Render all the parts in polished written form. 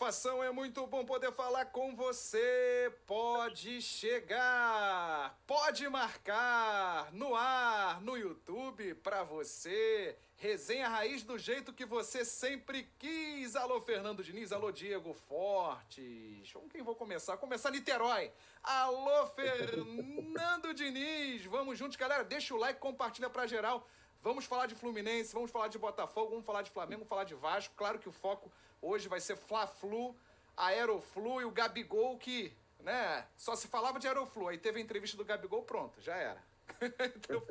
informação, é muito bom poder falar com você. Pode chegar, pode marcar no ar, no YouTube, pra você. Resenha Raiz do jeito que você sempre quis. Alô, Fernando Diniz, alô, Diego Fortes. Com quem vou começar? Começar Niterói. Alô, Fernando Diniz. Vamos juntos, galera. Deixa o like, compartilha pra geral. Vamos falar de Fluminense, vamos falar de Botafogo, vamos falar de Flamengo, vamos falar de Vasco. Claro que o foco hoje vai ser Fla-Flu, Aeroflu e o Gabigol, que, né, só se falava de Aeroflu. Aí teve a entrevista do Gabigol, pronto, já era. Então,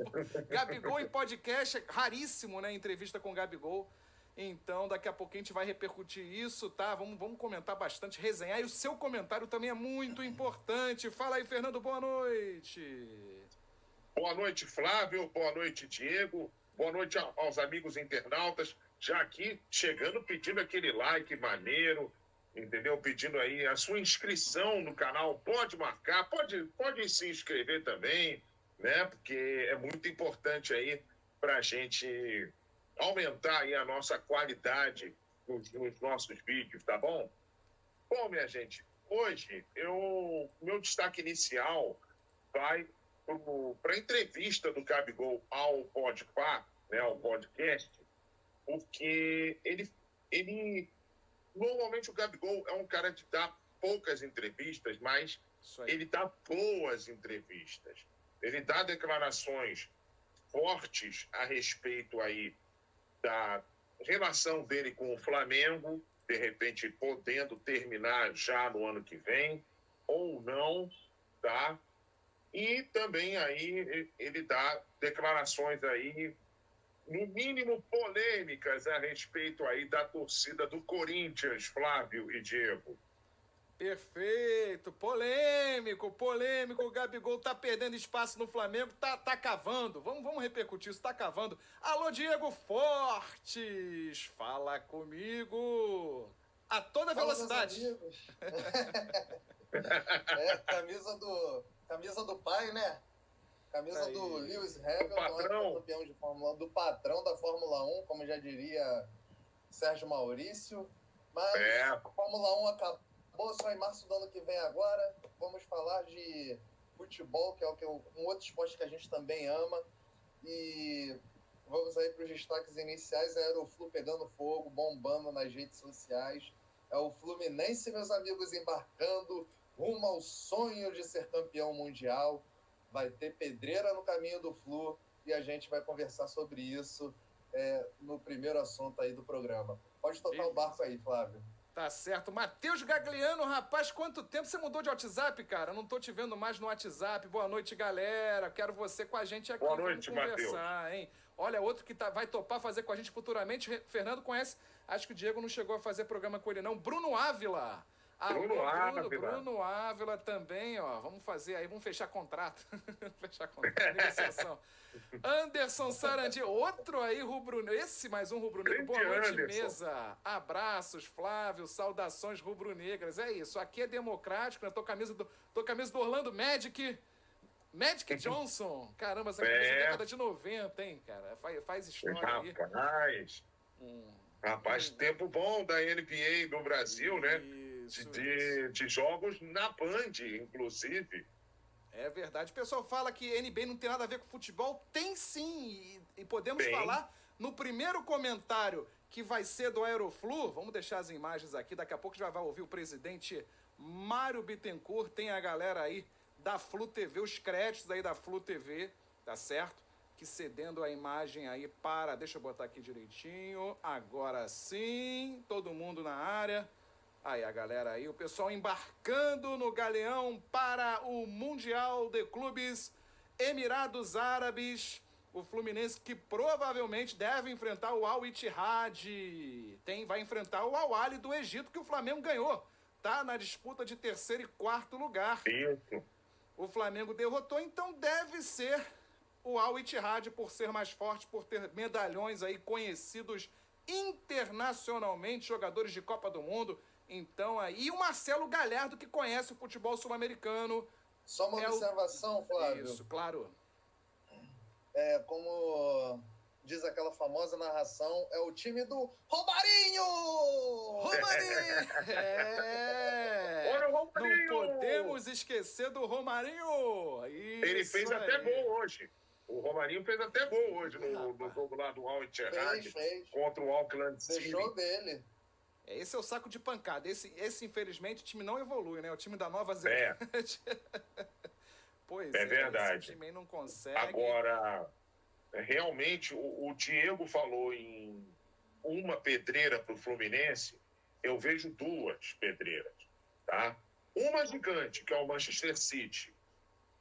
Gabigol em podcast, raríssimo, né, entrevista com o Gabigol. Então, daqui a pouquinho a gente vai repercutir isso, tá? Vamos comentar bastante, resenhar. E o seu comentário também é muito importante. Fala aí, Fernando, boa noite. Boa noite, Flávio. Boa noite, Diego. Boa noite aos amigos internautas. Já aqui chegando, pedindo aquele like maneiro, entendeu? Pedindo aí a sua inscrição no canal. Pode marcar, pode se inscrever também, né? Porque é muito importante aí para a gente aumentar aí a nossa qualidade nos nossos vídeos, tá bom? Bom, minha gente, hoje meu destaque inicial vai para a entrevista do Gabigol ao Podpah, né, ao podcast, porque ele normalmente o Gabigol é um cara que dá poucas entrevistas, mas ele dá boas entrevistas. Ele dá declarações fortes a respeito aí da relação dele com o Flamengo, de repente podendo terminar já no ano que vem, ou não, tá? E também aí ele dá declarações aí, no mínimo polêmicas, a respeito aí da torcida do Corinthians, Flávio e Diego. Perfeito, polêmico, o Gabigol tá perdendo espaço no Flamengo, tá cavando, vamos repercutir isso, tá cavando. Alô, Diego Fortes, fala comigo, a toda velocidade. Camisa do pai, né? Camisa aí do Lewis Hamilton, campeão de Fórmula 1, do patrão da Fórmula 1, como já diria Sérgio Maurício. Mas a Fórmula 1 acabou só em março do ano que vem agora. Vamos falar de futebol, que é um outro esporte que a gente também ama. E vamos aí para os destaques iniciais. A Aeroflu pegando fogo, bombando nas redes sociais. É o Fluminense, meus amigos, embarcando rumo ao sonho de ser campeão mundial. Vai ter pedreira no caminho do Flu e a gente vai conversar sobre isso no primeiro assunto aí do programa. Pode tocar o barco aí, Flávio. Tá certo. Matheus Gagliano, rapaz, quanto tempo você mudou de WhatsApp, cara? Não tô te vendo mais no WhatsApp. Boa noite, galera. Quero você com a gente aqui. Boa noite, Matheus. Hein? Olha, outro que vai topar fazer com a gente futuramente. Fernando conhece. Acho que o Diego não chegou a fazer programa com ele, não. Bruno Ávila. Bruno Ávila também, ó. Vamos fazer aí, vamos fechar contrato. Fechar contrato, negociação. Anderson Sarandi, outro aí rubro-negro. Esse mais um rubro-negro. Boa noite, Anderson. Mesa. Abraços, Flávio. Saudações rubro-negras. É isso, aqui é democrático, né? Tô camisa do Orlando Magic. Magic Johnson. Caramba, essa camisa é década de 90, hein, cara? Faz história aí. Rapaz, tempo bom da NBA do Brasil, né? De jogos na Band, inclusive. É verdade. O pessoal fala que NBA não tem nada a ver com futebol. Tem sim. E podemos falar no primeiro comentário, que vai ser do Aeroflu. Vamos deixar as imagens aqui. Daqui a pouco já vai ouvir o presidente Mário Bittencourt. Tem a galera aí da Flu TV, os créditos aí da Flu TV, tá certo? Que cedendo a imagem aí para... Deixa eu botar aqui direitinho. Agora sim. Todo mundo na área. Aí a galera aí, o pessoal embarcando no galeão para o Mundial de Clubes Emirados Árabes. O Fluminense que provavelmente deve enfrentar o Al Ittihad. Vai enfrentar o Al Ahly do Egito, que o Flamengo ganhou. Tá na disputa de terceiro e quarto lugar. Isso. O Flamengo derrotou, então deve ser o Al Ittihad, por ser mais forte, por ter medalhões aí conhecidos internacionalmente, jogadores de Copa do Mundo. Então, aí, e o Marcelo Galhardo, que conhece o futebol sul-americano. Só uma observação, Flávio. Isso, claro. Como diz aquela famosa narração, é o time do Romarinho! Romarinho! Olha o Romarinho! Não podemos esquecer do Romarinho! Ele fez até gol hoje. O Romarinho fez até gol hoje no jogo lá do Al Ittihad contra o Auckland City. Deixou dele. Esse é o saco de pancada. Esse, infelizmente, o time não evolui, né? O time da Nova Zelândia. Pois é verdade. Esse time aí não consegue. Agora, realmente, o Diego falou em uma pedreira para o Fluminense. Eu vejo duas pedreiras, tá? Uma gigante, que é o Manchester City,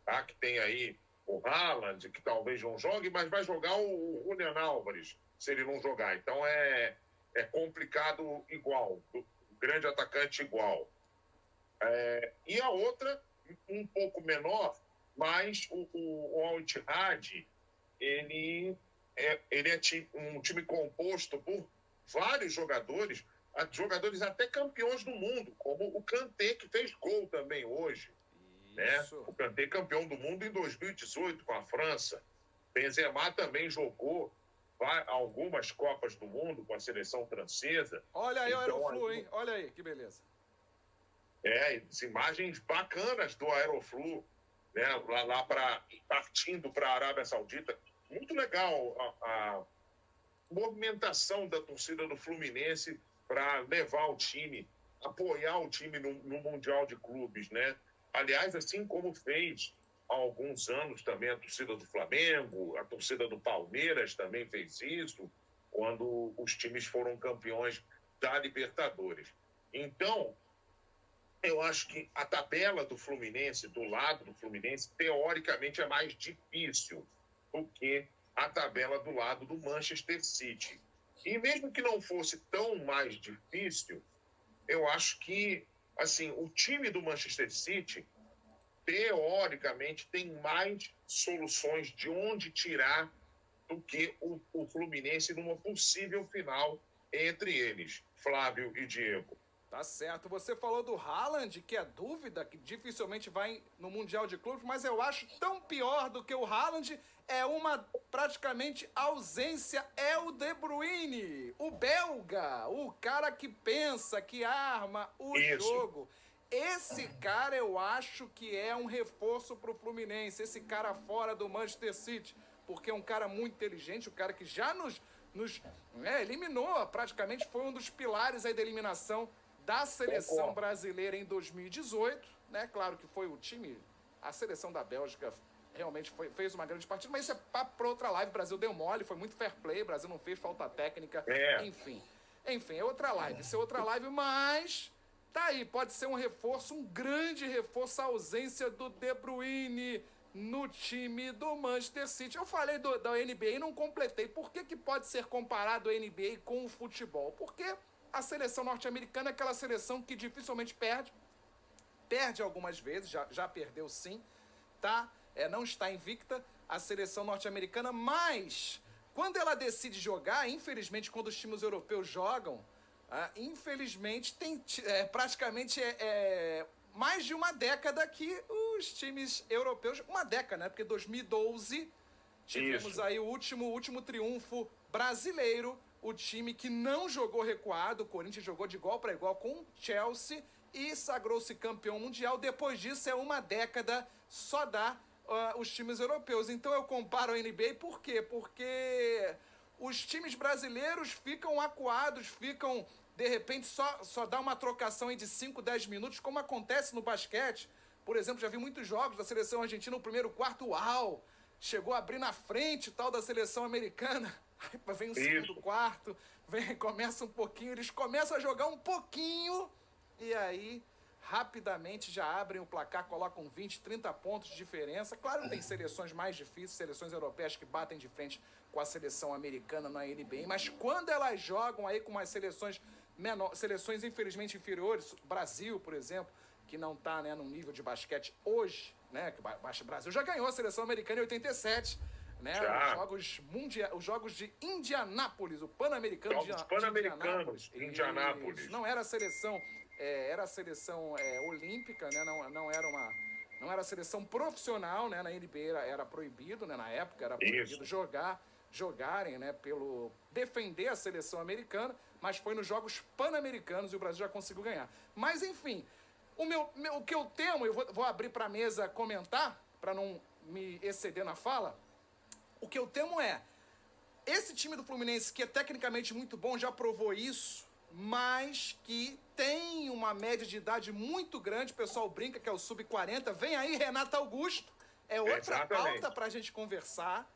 tá? Que tem aí o Haaland, que talvez não jogue, mas vai jogar o Julian Álvares, se ele não jogar. Então é complicado igual, o grande atacante igual. E a outra, um pouco menor, mas o Al Ittihad, ele é um time composto por vários jogadores até campeões do mundo, como o Kanté, que fez gol também hoje. Né? O Kanté campeão do mundo em 2018 com a França. Benzema também jogou algumas Copas do Mundo com a seleção francesa. Olha aí, então, o Aeroflu, hein? Olha aí, que beleza. As imagens bacanas do Aeroflu, né? Partindo para a Arábia Saudita. Muito legal a movimentação da torcida do Fluminense para levar o time, apoiar o time no Mundial de Clubes, né? Aliás, assim como fez há alguns anos também a torcida do Flamengo, a torcida do Palmeiras também fez isso, quando os times foram campeões da Libertadores. Então, eu acho que a tabela do Fluminense, do lado do Fluminense, teoricamente é mais difícil do que a tabela do lado do Manchester City. E mesmo que não fosse tão mais difícil, eu acho que, assim, o time do Manchester City, teoricamente, tem mais soluções de onde tirar do que o Fluminense numa possível final entre eles, Flávio e Diego. Tá certo. Você falou do Haaland, que é dúvida, que dificilmente vai no Mundial de Clubes, mas eu acho tão pior do que o Haaland, é uma praticamente ausência, é o De Bruyne, o belga, o cara que pensa, que arma o jogo. Esse cara eu acho que é um reforço pro Fluminense, esse cara fora do Manchester City, porque é um cara muito inteligente, um cara que já nos eliminou, praticamente foi um dos pilares aí da eliminação da seleção brasileira em 2018, né? Claro que foi o time, a seleção da Bélgica realmente fez uma grande partida, mas isso é papo para outra live. O Brasil deu mole, foi muito fair play, o Brasil não fez falta técnica, enfim, é outra live, mas tá aí, pode ser um reforço, um grande reforço, a ausência do De Bruyne no time do Manchester City. Eu falei da NBA e não completei. Por que pode ser comparado a NBA com o futebol? Porque a seleção norte-americana é aquela seleção que dificilmente perde algumas vezes, já perdeu sim, tá? Não está invicta a seleção norte-americana, mas quando ela decide jogar, infelizmente quando os times europeus jogam, infelizmente tem praticamente mais de uma década que os times europeus, uma década, né? Porque 2012 tivemos aí o último triunfo brasileiro, o time que não jogou recuado, o Corinthians jogou de igual para igual com o Chelsea e sagrou-se campeão mundial. Depois disso é uma década, só dá os times europeus. Então eu comparo a NBA, por quê? Porque os times brasileiros ficam acuados, de repente, só dá uma trocação aí de 5, 10 minutos, como acontece no basquete. Por exemplo, já vi muitos jogos da seleção argentina no primeiro quarto, chegou a abrir na frente tal da seleção americana. Aí vem o segundo quarto, começa um pouquinho, eles começam a jogar um pouquinho, e aí rapidamente já abrem o placar, colocam 20, 30 pontos de diferença. Claro que tem seleções mais difíceis, seleções europeias que batem de frente com a seleção americana na NBA, mas quando elas jogam aí com umas seleções seleções infelizmente inferiores, Brasil, por exemplo, que não está, né, no nível de basquete hoje, né, que o Brasil já ganhou a seleção americana em 87, né, os jogos de Indianápolis, o Pan-Americano de Indianápolis. Não era a seleção, era a seleção olímpica, né, não era a seleção profissional, né, na NBA era proibido, né, na época era proibido jogar jogarem, né, defender a seleção americana, mas foi nos Jogos Pan-Americanos e o Brasil já conseguiu ganhar. Mas, enfim, o que eu temo, eu vou abrir para a mesa comentar, para não me exceder na fala, o que eu temo é, esse time do Fluminense, que é tecnicamente muito bom, já provou isso, mas que tem uma média de idade muito grande, o pessoal brinca que é o sub-40, vem aí Renato Augusto, é outra pauta para a gente conversar.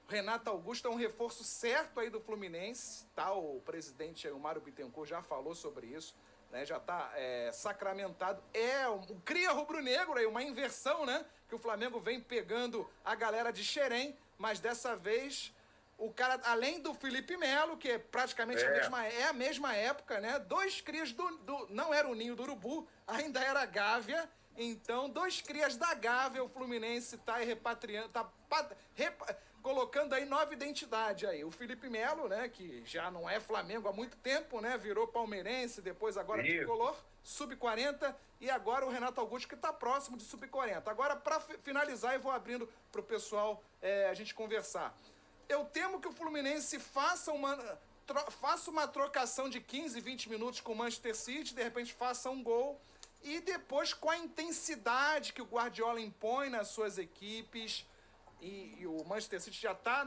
Renato Augusto é um reforço certo aí do Fluminense, tá? O presidente aí, o Mário Bittencourt já falou sobre isso, né? Já está sacramentado. Cria rubro-negro aí, uma inversão, né? Que o Flamengo vem pegando a galera de Xerém, mas dessa vez o cara, além do Felipe Melo, que é praticamente a mesma época, né? 2 crias não era o Ninho do Urubu, ainda era a Gávea. Então, 2 crias da Gávea, o Fluminense tá repatriando, colocando aí nova identidade aí. O Felipe Melo, né, que já não é Flamengo há muito tempo, né, virou palmeirense, depois agora tricolor, sub-40, e agora o Renato Augusto, que está próximo de sub-40. Agora, para finalizar, eu vou abrindo para o pessoal a gente conversar. Eu temo que o Fluminense faça uma trocação de 15, 20 minutos com o Manchester City, de repente faça um gol, e depois, com a intensidade que o Guardiola impõe nas suas equipes, e o Manchester City já está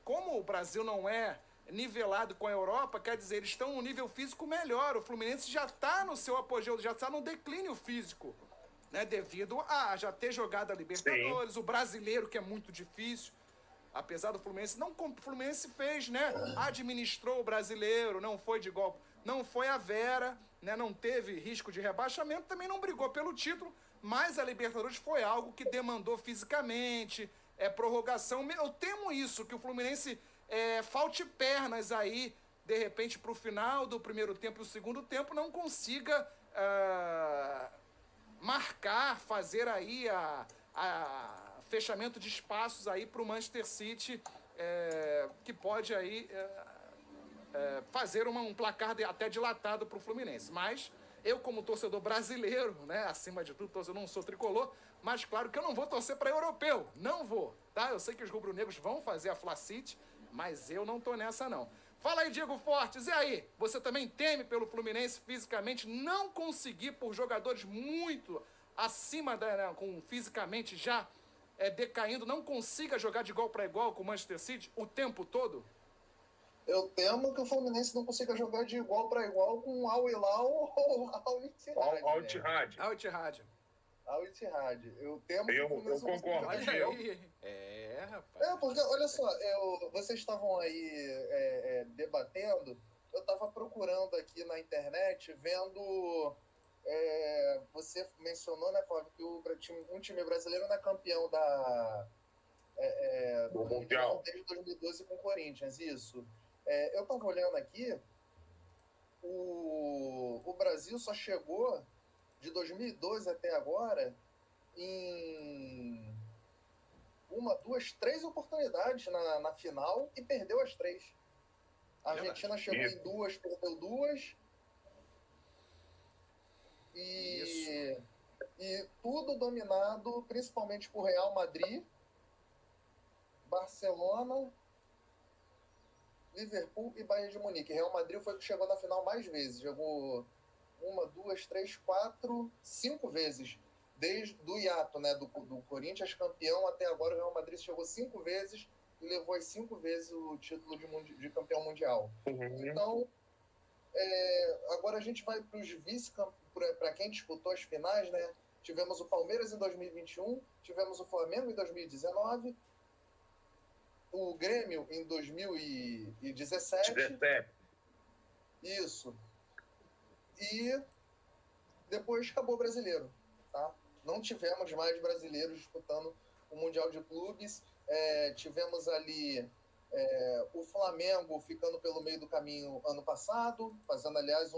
como o Brasil não é nivelado com a Europa, quer dizer, eles estão num nível físico melhor. O Fluminense já está no seu apogeu, já está no declínio físico, né, devido a já ter jogado a Libertadores, o brasileiro, que é muito difícil. Apesar do Fluminense, não como o Fluminense fez, né? Administrou o brasileiro, não foi de golpe, não foi a Vera, né? Não teve risco de rebaixamento, também não brigou pelo título, mas a Libertadores foi algo que demandou fisicamente, prorrogação. Eu temo isso, que o Fluminense falte pernas aí, de repente, para o final do primeiro tempo e o segundo tempo, não consiga marcar, fazer aí fechamento de espaços aí para o Manchester City, que pode aí fazer um placar até dilatado para o Fluminense. Mas eu, como torcedor brasileiro, né, acima de tudo, eu não sou tricolor, mas claro que eu não vou torcer para europeu, não vou, tá? Eu sei que os rubro-negros vão fazer a Fla City, mas eu não tô nessa não. Fala aí, Diego Fortes, e aí? Você também teme pelo Fluminense fisicamente não conseguir, por jogadores muito acima, com fisicamente já decaindo, não consiga jogar de igual para igual com o Manchester City o tempo todo? Eu temo que o Fluminense não consiga jogar de igual para igual com o Al Hilal ou Al Ittihad. Al Ittihad. Eu temo que o Fluminense não consiga jogar de igual. Rapaz. Porque, olha só, vocês estavam aí debatendo, eu estava procurando aqui na internet, vendo... você mencionou, né, Flávio, que um time brasileiro não é campeão do Mundial desde 2012 com o Corinthians, isso. Eu estava olhando aqui, o Brasil só chegou de 2012 até agora em 1, 2, 3 oportunidades na final e perdeu as 3. A Argentina chegou em 2, perdeu 2. E tudo dominado principalmente por Real Madrid, Barcelona, Liverpool e Bayern de Munique. Real Madrid foi o que chegou na final mais vezes. Jogou 1, 2, 3, 4, 5 vezes. Desde o hiato, né, do Corinthians campeão até agora, o Real Madrid chegou 5 vezes e levou as 5 vezes o título de campeão mundial. Então, agora a gente vai para os vice-campeões, para quem disputou as finais, né? Tivemos o Palmeiras em 2021, tivemos o Flamengo em 2019, o Grêmio em 2017. Isso. E depois acabou o brasileiro, tá? Não tivemos mais brasileiros disputando o Mundial de Clubes. Tivemos ali o Flamengo ficando pelo meio do caminho ano passado, fazendo, aliás,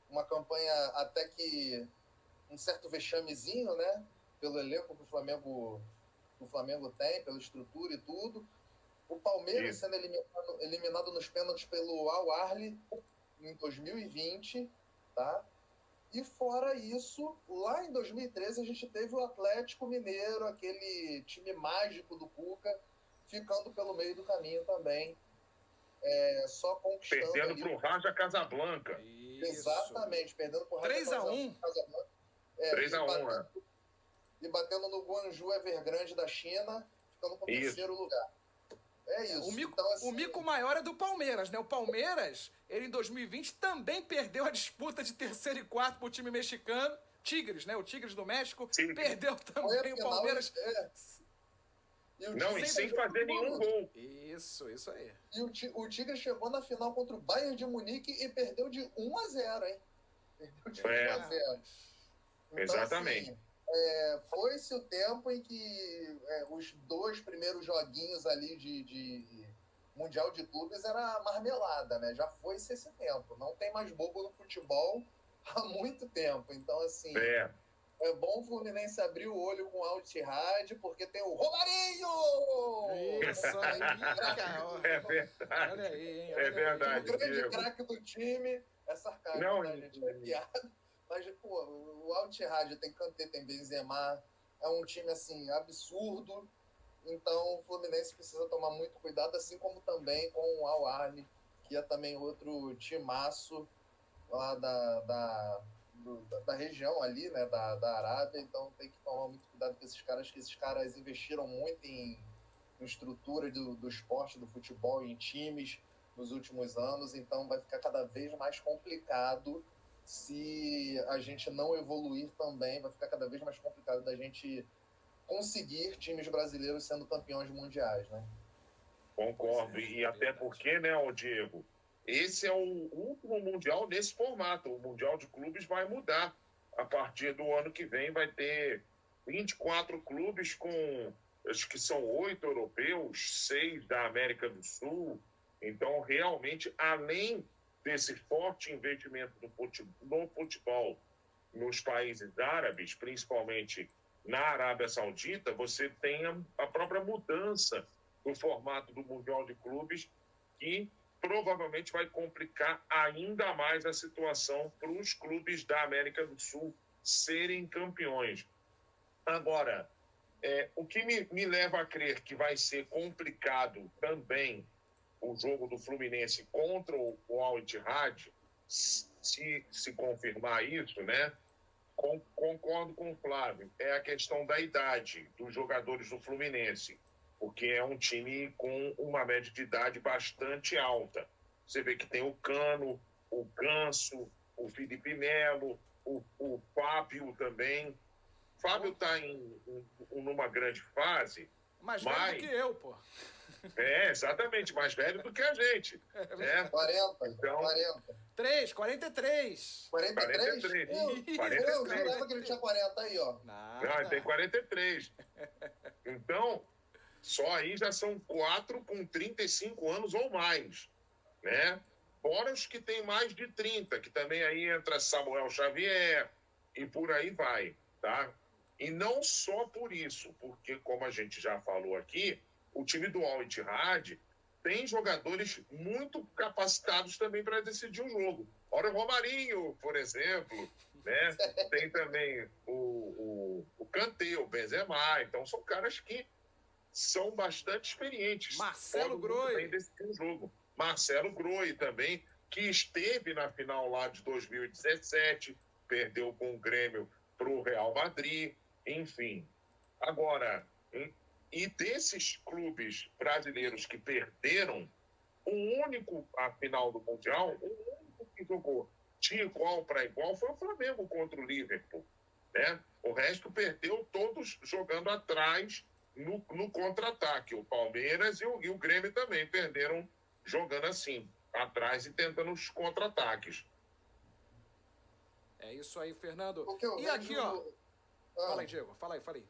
uma campanha até que um certo vexamezinho, né? Pelo elenco que o Flamengo tem, pela estrutura e tudo. O Palmeiras sendo eliminado nos pênaltis pelo Al Ahly em 2020, tá? E fora isso, lá em 2013 a gente teve o Atlético Mineiro, aquele time mágico do Cuca, ficando pelo meio do caminho também, só conquistando. Perdendo para o Raja Casablanca. Isso. Exatamente, perdendo para o Raja 3-1. Casablanca. 3-1, né? E batendo no Guangzhou Evergrande da China, ficando com o terceiro lugar. É isso. O mico maior é do Palmeiras, né? O Palmeiras, ele em 2020 também perdeu a disputa de terceiro e quarto pro time mexicano. Tigres, né? O Tigres do México. Sim. Perdeu também o Palmeiras. E sem fazer nenhum gol. Isso aí. E o Tigres chegou na final contra o Bayern de Munique e perdeu de 1-0, hein? Perdeu de 1-0. Então, exatamente. Assim, foi-se o tempo em que os 2 primeiros joguinhos ali de Mundial de Clubes era marmelada, né? Já foi-se esse tempo. Não tem mais bobo no futebol há muito tempo. Então, assim, é bom o Fluminense abrir o olho com o Al Ittihad, porque tem o Romarinho! Isso aí, cara. É verdade. Olha aí, hein? É verdade. O grande craque do time. É sarcasmo, né, gente? É piada. Mas, pô, o Al Ittihad tem Kanté, tem Benzema, é um time, assim, absurdo. Então, o Fluminense precisa tomar muito cuidado, assim como também com o Al Ahly, que é também outro timaço lá da região ali, né, da Arábia. Então, tem que tomar muito cuidado com esses caras, que esses caras investiram muito em estrutura do esporte, do futebol, em times nos últimos anos. Então, vai ficar cada vez mais complicado. Se a gente não evoluir também, vai ficar cada vez mais complicado da gente conseguir times brasileiros sendo campeões mundiais, né? Concordo. E até porque, né, Diego, esse é o último Mundial nesse formato. O Mundial de Clubes vai mudar. A partir do ano que vem vai ter 24 clubes com, acho que são 8 europeus, 6 da América do Sul. Então, realmente, além desse forte investimento no futebol nos países árabes, principalmente na Arábia Saudita, você tem a própria mudança do formato do Mundial de Clubes, que provavelmente vai complicar ainda mais a situação para os clubes da América do Sul serem campeões. Agora, o que me leva a crer que vai ser complicado também o jogo do Fluminense contra o Al Ittihad, se confirmar isso, né? Concordo com o Flávio. É a questão da idade dos jogadores do Fluminense, porque é um time com uma média de idade bastante alta. Você vê que tem o Cano, o Ganso, o Felipe Melo, o Fábio também. O Fábio está numa grande fase. Mais velho do que eu, pô. Exatamente, mais velho do que a gente. 40, então, 40. 43. 43? 43. Eu jurava que ele tinha 40 aí, ó. Não, ele tem 43. Então, só aí já são 4 com 35 anos ou mais, né? Fora os que têm mais de 30, que também aí entra Samuel Xavier e por aí vai, tá? E não só por isso, porque como a gente já falou aqui, o time do Al Ittihad tem jogadores muito capacitados também para decidir o jogo. Ora, o Romarinho, por exemplo, né? Tem também o Kanté, o Benzema. Então, são caras que são bastante experientes. Marcelo Groi. Também decidir o jogo. Marcelo Groi também, que esteve na final lá de 2017, perdeu com o Grêmio para o Real Madrid, enfim. Agora, e desses clubes brasileiros que perderam, a final do Mundial, o único que jogou de igual para igual foi o Flamengo contra o Liverpool, né? O resto perdeu todos jogando atrás no contra-ataque. O Palmeiras e o Grêmio também perderam jogando assim, atrás e tentando os contra-ataques. É isso aí, Fernando. E aqui, ó. Fala aí, Diego. Fala aí.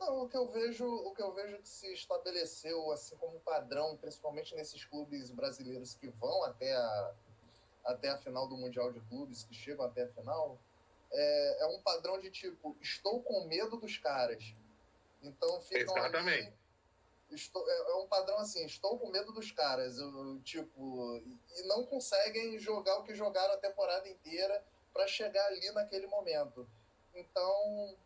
Não, o que eu vejo que se estabeleceu assim como padrão, principalmente nesses clubes brasileiros que vão até a final do Mundial de Clubes, que chegam até a final, é um padrão de tipo, estou com medo dos caras. Então ficam Exatamente. Ali, é um padrão assim, estou com medo dos caras, e não conseguem jogar o que jogaram a temporada inteira para chegar ali naquele momento. Então,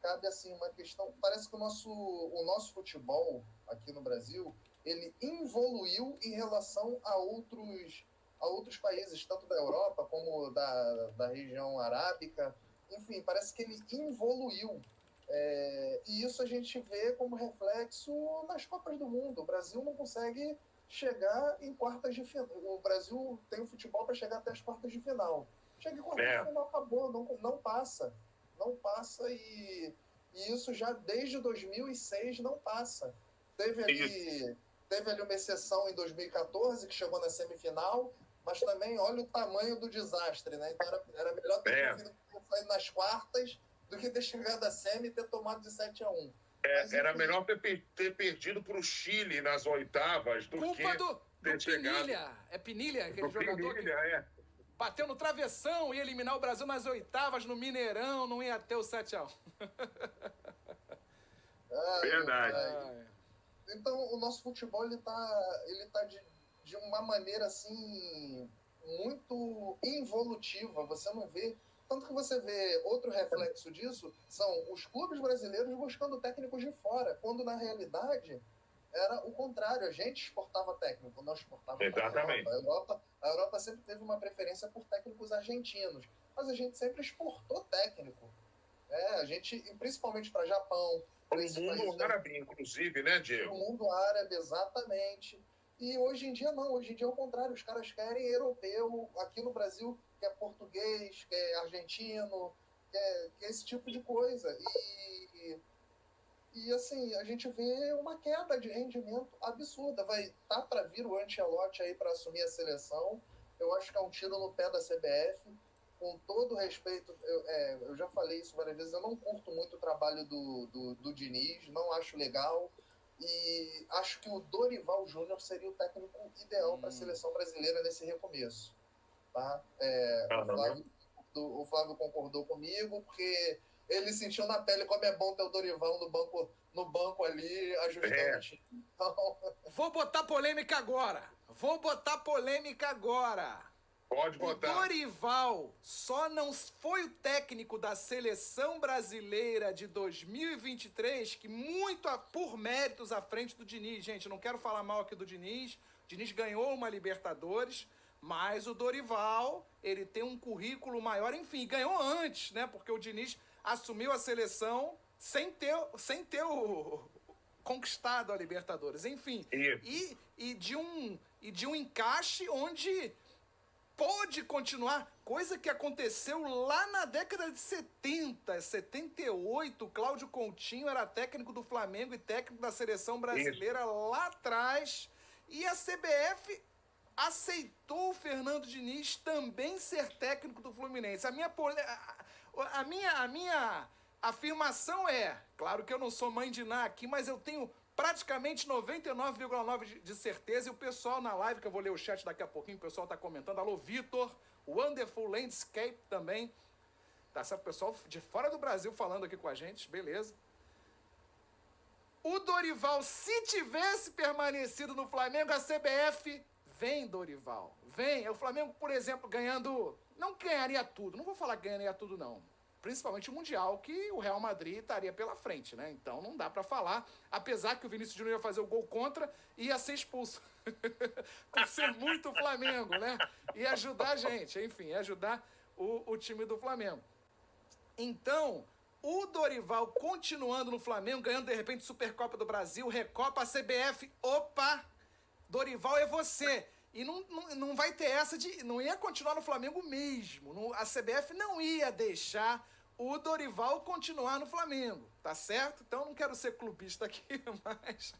cabe assim uma questão. Parece que o nosso futebol aqui no Brasil ele evoluiu em relação a outros países, tanto da Europa como da região arábica. Enfim, parece que ele evoluiu. E isso a gente vê como reflexo nas Copas do Mundo. O Brasil não consegue chegar em quartas de final. O Brasil tem o futebol para chegar até as quartas de final. Chega em quartas de final, acabou, não passa. Não passa e isso já desde 2006 não passa. Teve ali uma exceção em 2014, que chegou na semifinal, mas também olha o tamanho do desastre, né? Então era melhor ter saído nas quartas do que ter chegado à semi e ter tomado de 7-1. Era melhor ter perdido para o Chile nas oitavas do que ter chegado... Pinilha. É Pinilha, aquele jogador que bateu no travessão e eliminar o Brasil nas oitavas no Mineirão, não ia ter o 7-1. Verdade. Então, o nosso futebol ele tá de uma maneira assim muito involutiva. Você não vê. Tanto que você vê outro reflexo disso são os clubes brasileiros buscando técnicos de fora, quando na realidade era o contrário. A gente exportava técnico, nós exportávamos. Exatamente. A Europa sempre teve uma preferência por técnicos argentinos, mas a gente sempre exportou técnico. A gente, principalmente para Japão. O mundo árabe, inclusive, né, Diego? O mundo árabe, exatamente. E hoje em dia não, hoje em dia é o contrário, os caras querem europeu, aqui no Brasil quer português, quer argentino, quer esse tipo de coisa. E assim, a gente vê uma queda de rendimento absurda. Vai estar para vir o Ancelotti aí para assumir a seleção. Eu acho que é um tiro no pé da CBF. Com todo respeito, eu já falei isso várias vezes, eu não curto muito o trabalho do Diniz, não acho legal. E acho que o Dorival Júnior seria o técnico ideal para a seleção brasileira nesse recomeço. Tá? O Flávio concordou comigo, porque ele sentiu na pele como é bom ter o Dorival no banco ali, ajudando o time. Então... Vou botar polêmica agora. Pode botar. O Dorival só não foi o técnico da seleção brasileira de 2023, que muito por méritos à frente do Diniz. Gente, não quero falar mal aqui do Diniz. O Diniz ganhou uma Libertadores, mas o Dorival, ele tem um currículo maior. Enfim, ganhou antes, né? Porque o Diniz assumiu a seleção sem ter conquistado a Libertadores. Enfim, e de um encaixe onde... pode continuar, coisa que aconteceu lá na década de 70, 78, Cláudio Coutinho era técnico do Flamengo e técnico da seleção brasileira lá atrás, e a CBF aceitou o Fernando Diniz também ser técnico do Fluminense. A minha afirmação é, claro que eu não sou mãe de Ná aqui, mas eu tenho praticamente 99,9% de certeza, e o pessoal na live, que eu vou ler o chat daqui a pouquinho, o pessoal tá comentando, alô Vitor, Wonderful Landscape também, tá, sabe, o pessoal de fora do Brasil falando aqui com a gente, beleza. O Dorival, se tivesse permanecido no Flamengo, a CBF, vem Dorival, vem, o Flamengo, por exemplo, ganhando, não ganharia tudo, não vou falar que ganharia tudo não, principalmente o Mundial, que o Real Madrid estaria pela frente, né? Então não dá pra falar, apesar que o Vinícius Júnior ia fazer o gol contra e ia ser expulso. Por ser muito Flamengo, né? E ajudar a gente, enfim, ia ajudar o time do Flamengo. Então, o Dorival continuando no Flamengo, ganhando de repente Supercopa do Brasil, Recopa, a CBF, opa, Dorival é você. E não vai ter essa de... não ia continuar no Flamengo mesmo. A CBF não ia deixar o Dorival continuar no Flamengo, tá certo? Então, não quero ser clubista aqui, mas...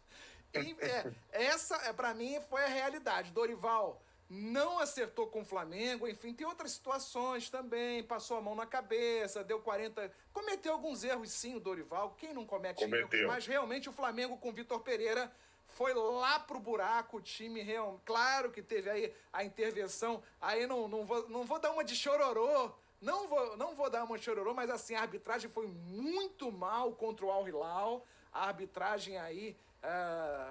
essa, pra mim, foi a realidade. Dorival não acertou com o Flamengo, enfim, tem outras situações também, passou a mão na cabeça, deu 40... Cometeu alguns erros, sim, o Dorival. Quem não comete erros? Mas, realmente, o Flamengo com o Vitor Pereira... foi lá pro buraco, o time real. Claro que teve aí a intervenção, aí não vou dar uma de chororô, não vou dar uma de chororô, mas assim, a arbitragem foi muito mal contra o Al Hilal, a arbitragem aí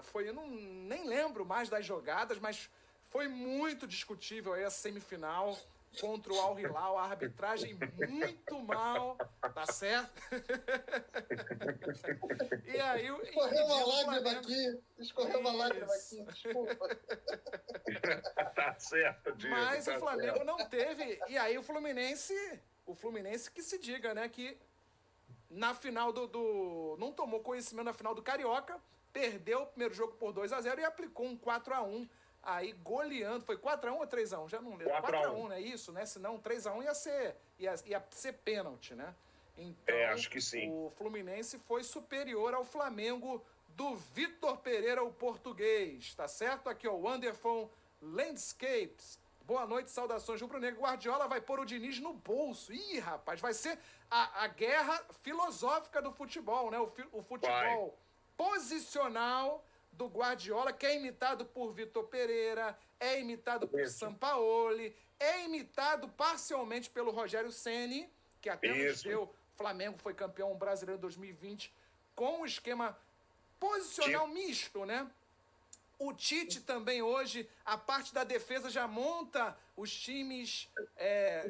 foi, eu nem lembro mais das jogadas, mas foi muito discutível aí a semifinal, contra o Al Hilal, a arbitragem muito mal, tá certo? E aí... Escorreu uma lágrima aqui, desculpa. Tá certo, Diego. Mas tá o Flamengo certo. não teve, e aí o Fluminense que se diga, né, que na final não tomou conhecimento na final do Carioca, perdeu o primeiro jogo por 2-0 e aplicou um 4-1, aí goleando, foi 4-1 ou 3-1? Já não lembro. 4-1, né? Isso, né? Senão 3-1 ia ser pênalti, né? Então, acho que sim. O Fluminense foi superior ao Flamengo do Vitor Pereira, o português, tá certo? Aqui, ó, o Anderson Landscapes. Boa noite, saudações rubro-negro. Guardiola vai pôr o Diniz no bolso. Ih, rapaz, vai ser a guerra filosófica do futebol, né? O futebol posicional do Guardiola, que é imitado por Vitor Pereira, é imitado por Sampaoli, é imitado parcialmente pelo Rogério Ceni, que até nos deu... O Flamengo foi campeão brasileiro em 2020 com o esquema posicional misto, né? O Tite também hoje, a parte da defesa já monta os times,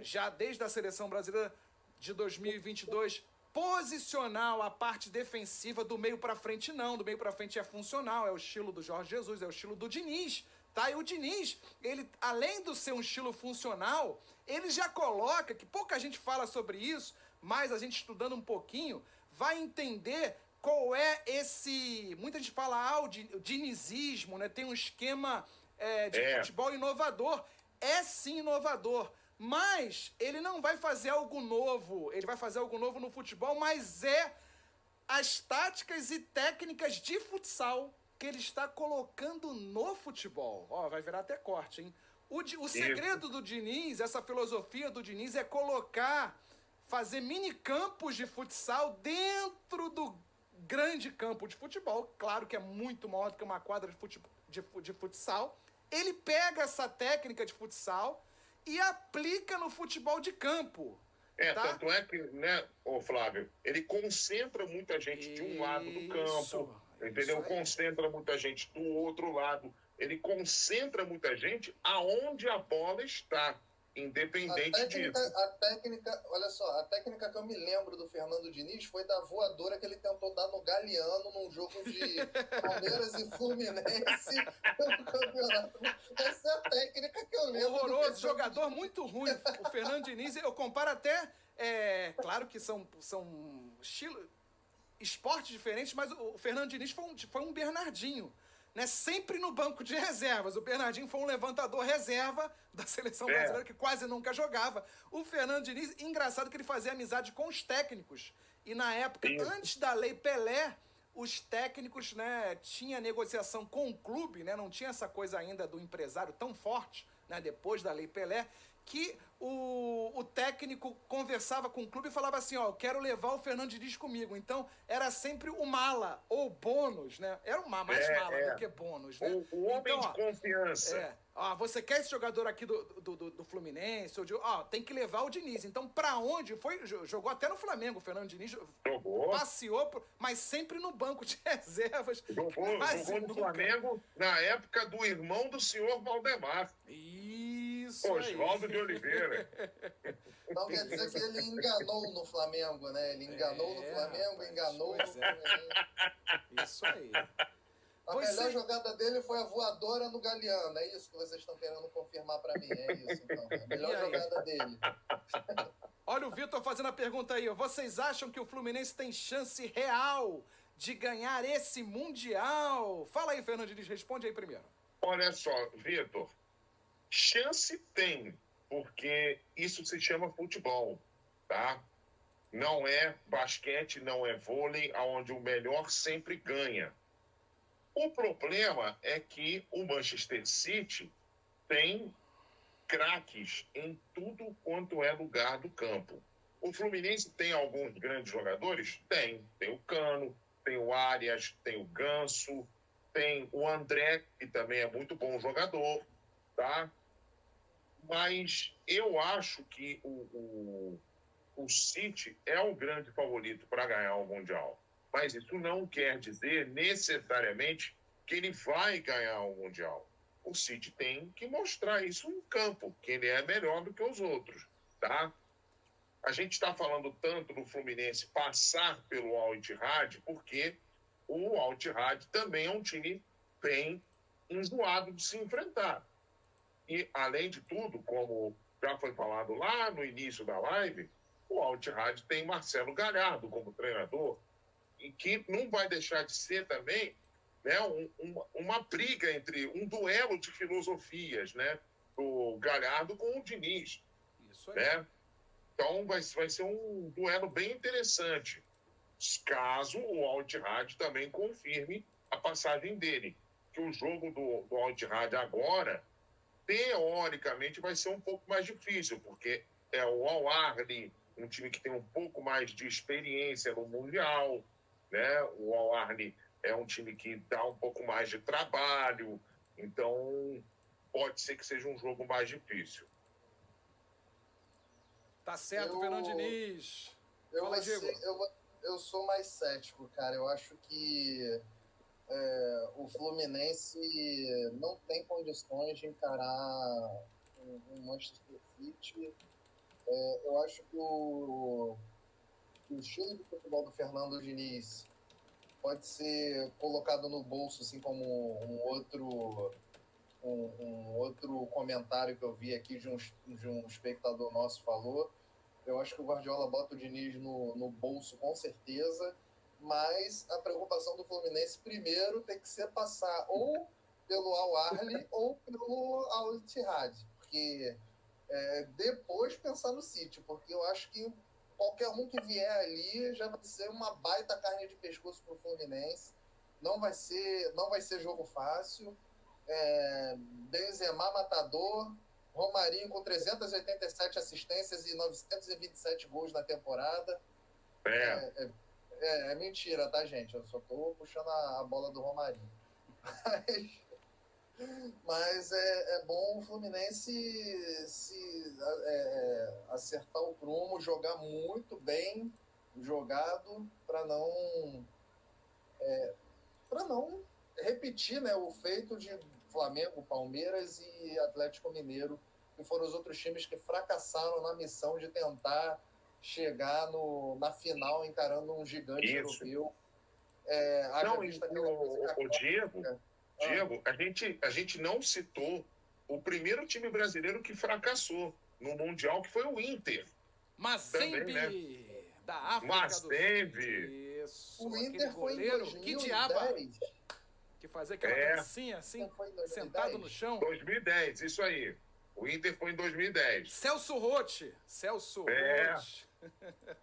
já desde a seleção brasileira de 2022, posicional, a parte defensiva, do meio para frente não, do meio para frente é funcional, é o estilo do Jorge Jesus, é o estilo do Diniz, tá? E o Diniz, ele, além de ser um estilo funcional, ele já coloca, que pouca gente fala sobre isso, mas a gente estudando um pouquinho, vai entender qual é esse... Muita gente fala, o dinizismo, né? Tem um esquema de futebol inovador. É sim inovador, mas ele não vai fazer algo novo. Ele vai fazer algo novo no futebol, mas é as táticas e técnicas de futsal que ele está colocando no futebol. Ó, vai virar até corte, hein? O segredo do Diniz, essa filosofia do Diniz é fazer mini campos de futsal dentro do grande campo de futebol, claro que é muito maior do que uma quadra de futsal. Ele pega essa técnica de futsal e aplica no futebol de campo. Tá? Tanto é que, né, Flávio, ele concentra muita gente de um lado do campo, entendeu? Concentra muita gente do outro lado. Ele concentra muita gente aonde a bola está. Independente disso. A técnica, olha só, a técnica que eu me lembro do Fernando Diniz foi da voadora que ele tentou dar no Galeano num jogo de Palmeiras e Fluminense no campeonato. Essa é a técnica que eu lembro. Horroroso, jogador muito ruim. O Fernando Diniz, eu comparo até, claro que são esportes diferentes, mas o Fernando Diniz foi um Bernardinho. Né, sempre no banco de reservas. O Bernardinho foi um levantador reserva da seleção brasileira que quase nunca jogava. O Fernando Diniz, engraçado que ele fazia amizade com os técnicos. E na época, antes da Lei Pelé, os técnicos, né, tinha negociação com o clube, né, não tinha essa coisa ainda do empresário tão forte, né, depois da Lei Pelé, que o técnico conversava com o clube e falava assim, ó, eu quero levar o Fernando Diniz comigo. Então, era sempre o mala, ou bônus, né? Era mais mala do que bônus, né? O homem então, de confiança. Você quer esse jogador aqui do Fluminense? Tem que levar o Diniz. Então, pra onde? Jogou até no Flamengo, o Fernando Diniz. Jogou. Passeou, mas sempre no banco de reservas. Jogou no Flamengo na época do irmão do senhor Valdemar. Isso Oswaldo de Oliveira. Então quer dizer que ele enganou no Flamengo, né? Ele enganou no Flamengo, enganou no Fluminense. Isso aí. A melhor jogada dele foi a voadora no Galeano. É isso que vocês estão querendo confirmar pra mim. É isso, então. A melhor jogada dele. Olha o Vitor fazendo a pergunta aí. Vocês acham que o Fluminense tem chance real de ganhar esse Mundial? Fala aí, Fernando Diniz. Responde aí primeiro. Olha só, Vitor. Chance tem, porque isso se chama futebol, tá? Não é basquete, não é vôlei, onde o melhor sempre ganha. O problema é que o Manchester City tem craques em tudo quanto é lugar do campo. O Fluminense tem alguns grandes jogadores? Tem. Tem o Cano, tem o Arias, tem o Ganso, tem o André, que também é muito bom jogador, tá? Mas eu acho que o City é o grande favorito para ganhar o Mundial. Mas isso não quer dizer necessariamente que ele vai ganhar o Mundial. o City tem que mostrar isso em campo, que ele é melhor do que os outros, tá? A gente está falando tanto do Fluminense passar pelo Al Ittihad porque o Al Ittihad também é um time bem enjoado de se enfrentar. E, além de tudo, como já foi falado lá no início da live, o Al Ittihad tem Marcelo Galhardo como treinador, e que não vai deixar de ser também, né, uma briga entre um duelo de filosofias, né, do Galhardo com o Diniz. Isso aí. Né? Então vai ser um duelo bem interessante, caso o Al Ittihad também confirme a passagem dele. Que o jogo do Al Ittihad agora, teoricamente, vai ser um pouco mais difícil, porque é o Al Ahly, um time que tem um pouco mais de experiência no Mundial, né? O Al Ahly é um time que dá um pouco mais de trabalho, então pode ser que seja um jogo mais difícil. Tá certo, Fernando Diniz. Fala, Diego. Eu sou mais cético, cara. Eu acho que o Fluminense não tem condições de encarar um Manchester City. Eu acho que o estilo de futebol do Fernando Diniz pode ser colocado no bolso, assim como um outro comentário que eu vi aqui de um espectador nosso falou. Eu acho que o Guardiola bota o Diniz no bolso, com certeza, mas a preocupação do Fluminense primeiro tem que ser passar ou pelo Al Ahly ou pelo Al Ittihad, porque depois pensar no City, porque eu acho que qualquer um que vier ali já vai ser uma baita carne de pescoço para o Fluminense, não vai ser jogo fácil. Benzema matador, Romarinho com 387 assistências e 927 gols na temporada. É mentira, tá, gente? Eu só tô puxando a bola do Romarinho. Mas é bom o Fluminense acertar o prumo, jogar muito bem jogado para não repetir, né, o feito de Flamengo, Palmeiras e Atlético Mineiro, que foram os outros times que fracassaram na missão de tentar chegar na final encarando um gigante europeu. Diego, a gente não citou o primeiro time brasileiro que fracassou no Mundial, que foi o Inter. Mazembe, né? Da África do Sul. Isso, o Inter foi goleiro, em 2010. que diaba, que fazia aquela dancinha assim, sentado no chão. 2010, isso aí. O Inter foi em 2010. Celso Rotti.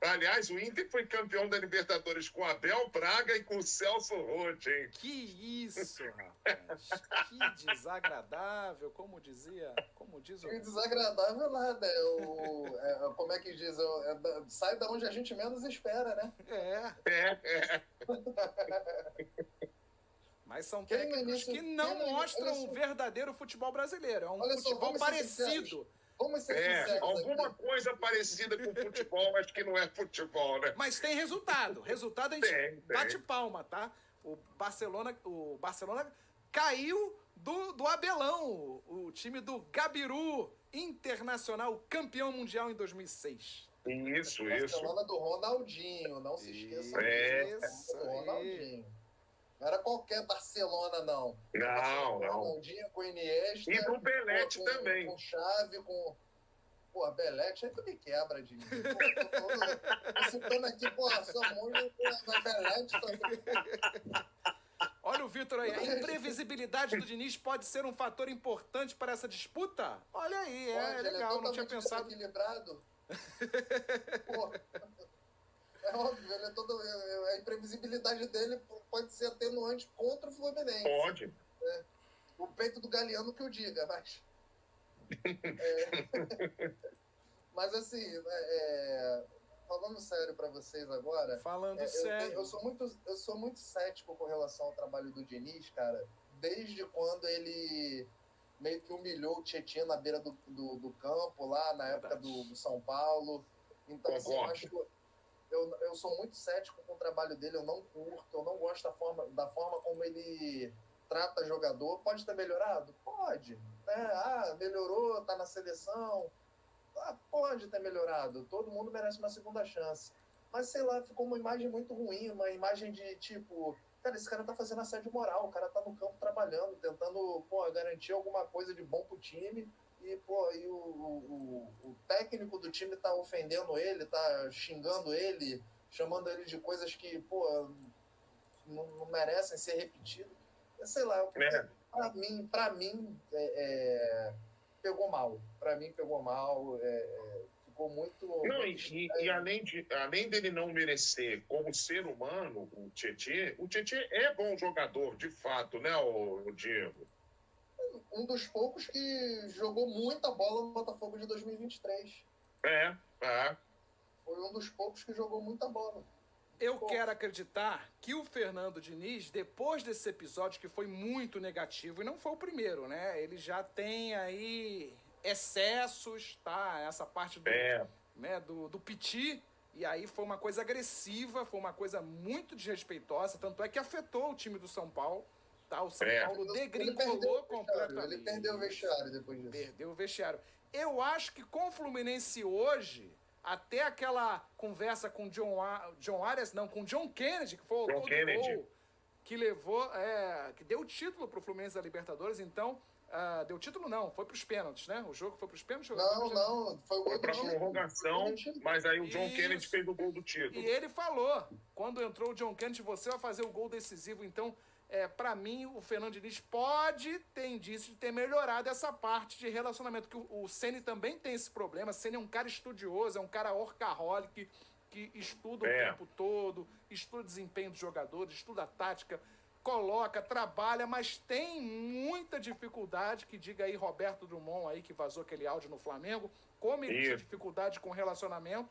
Aliás, o Inter foi campeão da Libertadores com Abel Braga e com o Celso Rotti, hein? Que isso, rapaz. Que desagradável, como diz o... Que desagradável nada. Como é que diz? Sai da onde a gente menos espera, né? Mas são técnicos que não mostram o verdadeiro futebol brasileiro. É um futebol parecido. Vamos ser sinceros, alguma coisa parecida com futebol, mas que não é futebol, né? Mas tem resultado. Resultado a gente bate palma, tá? O Barcelona caiu do Abelão, o time do Gabiru Internacional, campeão mundial em 2006. Isso. Barcelona do Ronaldinho, não se esqueça disso. Do Ronaldinho. Não era qualquer Barcelona, não. Não. Ronaldinho com Iniesta. E do Belete também. Com Xavi, com... Pô, Belete aí tu me quebra, de mim. Tô citando aqui, sua mãe na Belete também. Olha o Vitor aí. A imprevisibilidade do Diniz pode ser um fator importante para essa disputa? Olha aí, legal, não tinha pensado. Equilibrado. Pô. É óbvio, a imprevisibilidade dele pode ser atenuante contra o Fluminense. Pode. O peito do Galeano que o diga, mas... Mas assim, falando sério para vocês agora... sério. Eu sou muito cético com relação ao trabalho do Diniz, cara, desde quando ele meio que humilhou o Tietchan na beira do campo, lá na época do São Paulo. Então, assim, eu acho que... Eu sou muito cético com o trabalho dele, eu não curto, eu não gosto da forma como ele trata jogador. Pode ter melhorado? Pode. Né? Melhorou, tá na seleção. Pode ter melhorado. Todo mundo merece uma segunda chance. Mas, sei lá, ficou uma imagem muito ruim, uma imagem de, tipo... Cara, esse cara tá fazendo assédio moral, o cara tá no campo trabalhando, tentando, garantir alguma coisa de bom pro time, e o técnico do time tá ofendendo ele, tá xingando ele, chamando ele de coisas que, não merecem ser repetidas. Sei lá, pra mim pegou mal. Pra mim pegou mal, ficou muito... Não, e além dele não merecer como ser humano, o Tietê é bom jogador, de fato, né, o Diego? Um dos poucos que jogou muita bola no Botafogo de 2023. Foi um dos poucos que jogou muita bola. Eu quero acreditar que o Fernando Diniz, depois desse episódio que foi muito negativo, e não foi o primeiro, né? Ele já tem aí excessos, tá? Essa parte do piti, e aí foi uma coisa agressiva, foi uma coisa muito desrespeitosa, tanto é que afetou o time do São Paulo, tá? O São Paulo degringolou completamente. Ele perdeu o vestiário depois disso. Perdeu o vestiário. Eu acho que com o Fluminense hoje, até aquela conversa com John Arias, não, com John Kennedy, que foi o autor do gol, que levou, que deu o título pro Fluminense da Libertadores, então... deu título não, foi pros pênaltis, né? O jogo foi pros pênaltis? Não, foi o gol foi pra prorrogação, mas aí o John Kennedy fez o gol do título. E ele falou, quando entrou o John Kennedy, você vai fazer o gol decisivo. Então, pra mim, o Fernando Diniz pode ter indício de ter melhorado essa parte de relacionamento, que o Ceni também tem esse problema. O Ceni é um cara estudioso, é um cara workaholic, que estuda o tempo todo, estuda o desempenho dos jogadores, estuda a tática, coloca, trabalha, mas tem muita dificuldade, que diga aí Roberto Drummond aí, que vazou aquele áudio no Flamengo, como ele tinha dificuldade com relacionamento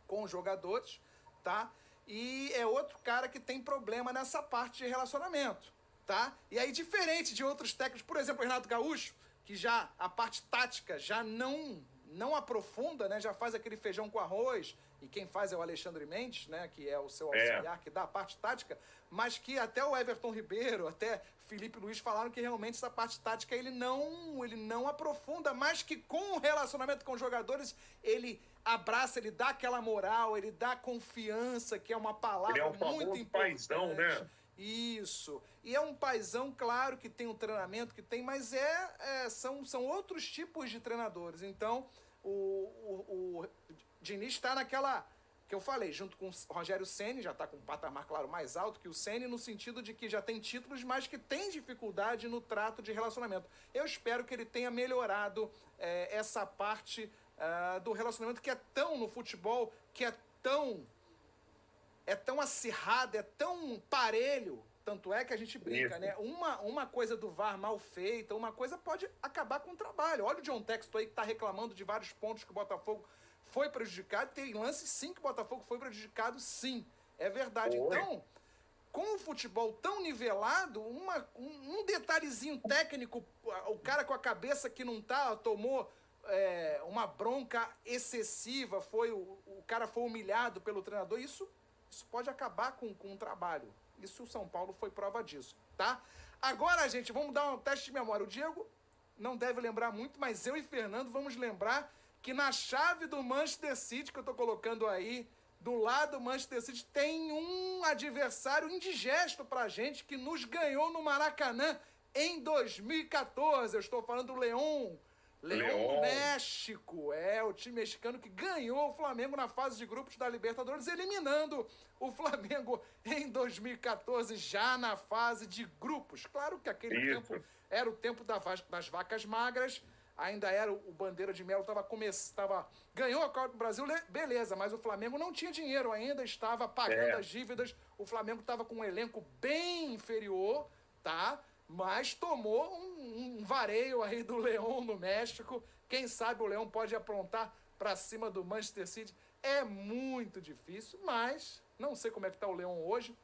com os jogadores, tá? E é outro cara que tem problema nessa parte de relacionamento, tá? E aí, diferente de outros técnicos, por exemplo, o Renato Gaúcho, que já a parte tática já não aprofunda, né? Já faz aquele feijão com arroz, e quem faz é o Alexandre Mendes, né? Que é o seu auxiliar, que dá a parte tática, mas que até o Everton Ribeiro, até Felipe Luiz falaram que realmente essa parte tática ele não aprofunda, mas que com o relacionamento com os jogadores, ele abraça, ele dá aquela moral, ele dá confiança, que é uma palavra muito importante. Paizão, né? Isso. E é um paizão, claro, que tem um treinamento, que tem, mas são outros tipos de treinadores. Então, o Diniz está naquela que eu falei, junto com o Rogério Ceni, já está com um patamar, claro, mais alto que o Ceni, no sentido de que já tem títulos, mas que tem dificuldade no trato de relacionamento. Eu espero que ele tenha melhorado essa parte do relacionamento que é tão, no futebol, que é tão acirrado, é tão parelho. Tanto é que a gente brinca, né? Uma coisa do VAR mal feita, uma coisa pode acabar com o trabalho. Olha o John Textor aí que está reclamando de vários pontos que o Botafogo foi prejudicado. Tem lance sim que o Botafogo foi prejudicado, sim. É verdade. Então, com o futebol tão nivelado, um detalhezinho técnico, o cara com a cabeça que não tá, tomou uma bronca excessiva, o cara foi humilhado pelo treinador, isso pode acabar com o trabalho. Isso o São Paulo foi prova disso, tá? Agora, gente, vamos dar um teste de memória. O Diego não deve lembrar muito, mas eu e Fernando vamos lembrar que na chave do Manchester City, que eu tô colocando aí, do lado do Manchester City, tem um adversário indigesto pra gente, que nos ganhou no Maracanã em 2014. Eu estou falando do León do México. O time mexicano que ganhou o Flamengo na fase de grupos da Libertadores, eliminando o Flamengo em 2014, já na fase de grupos. Claro que aquele tempo era o tempo das vacas magras, ainda era o Bandeira de Melo, ganhou a Copa do Brasil, beleza, mas o Flamengo não tinha dinheiro ainda, estava pagando as dívidas, o Flamengo estava com um elenco bem inferior, tá? Mas tomou um vareio aí do León no México. Quem sabe o León pode aprontar para cima do Manchester City. É muito difícil, mas não sei como é que tá o León hoje,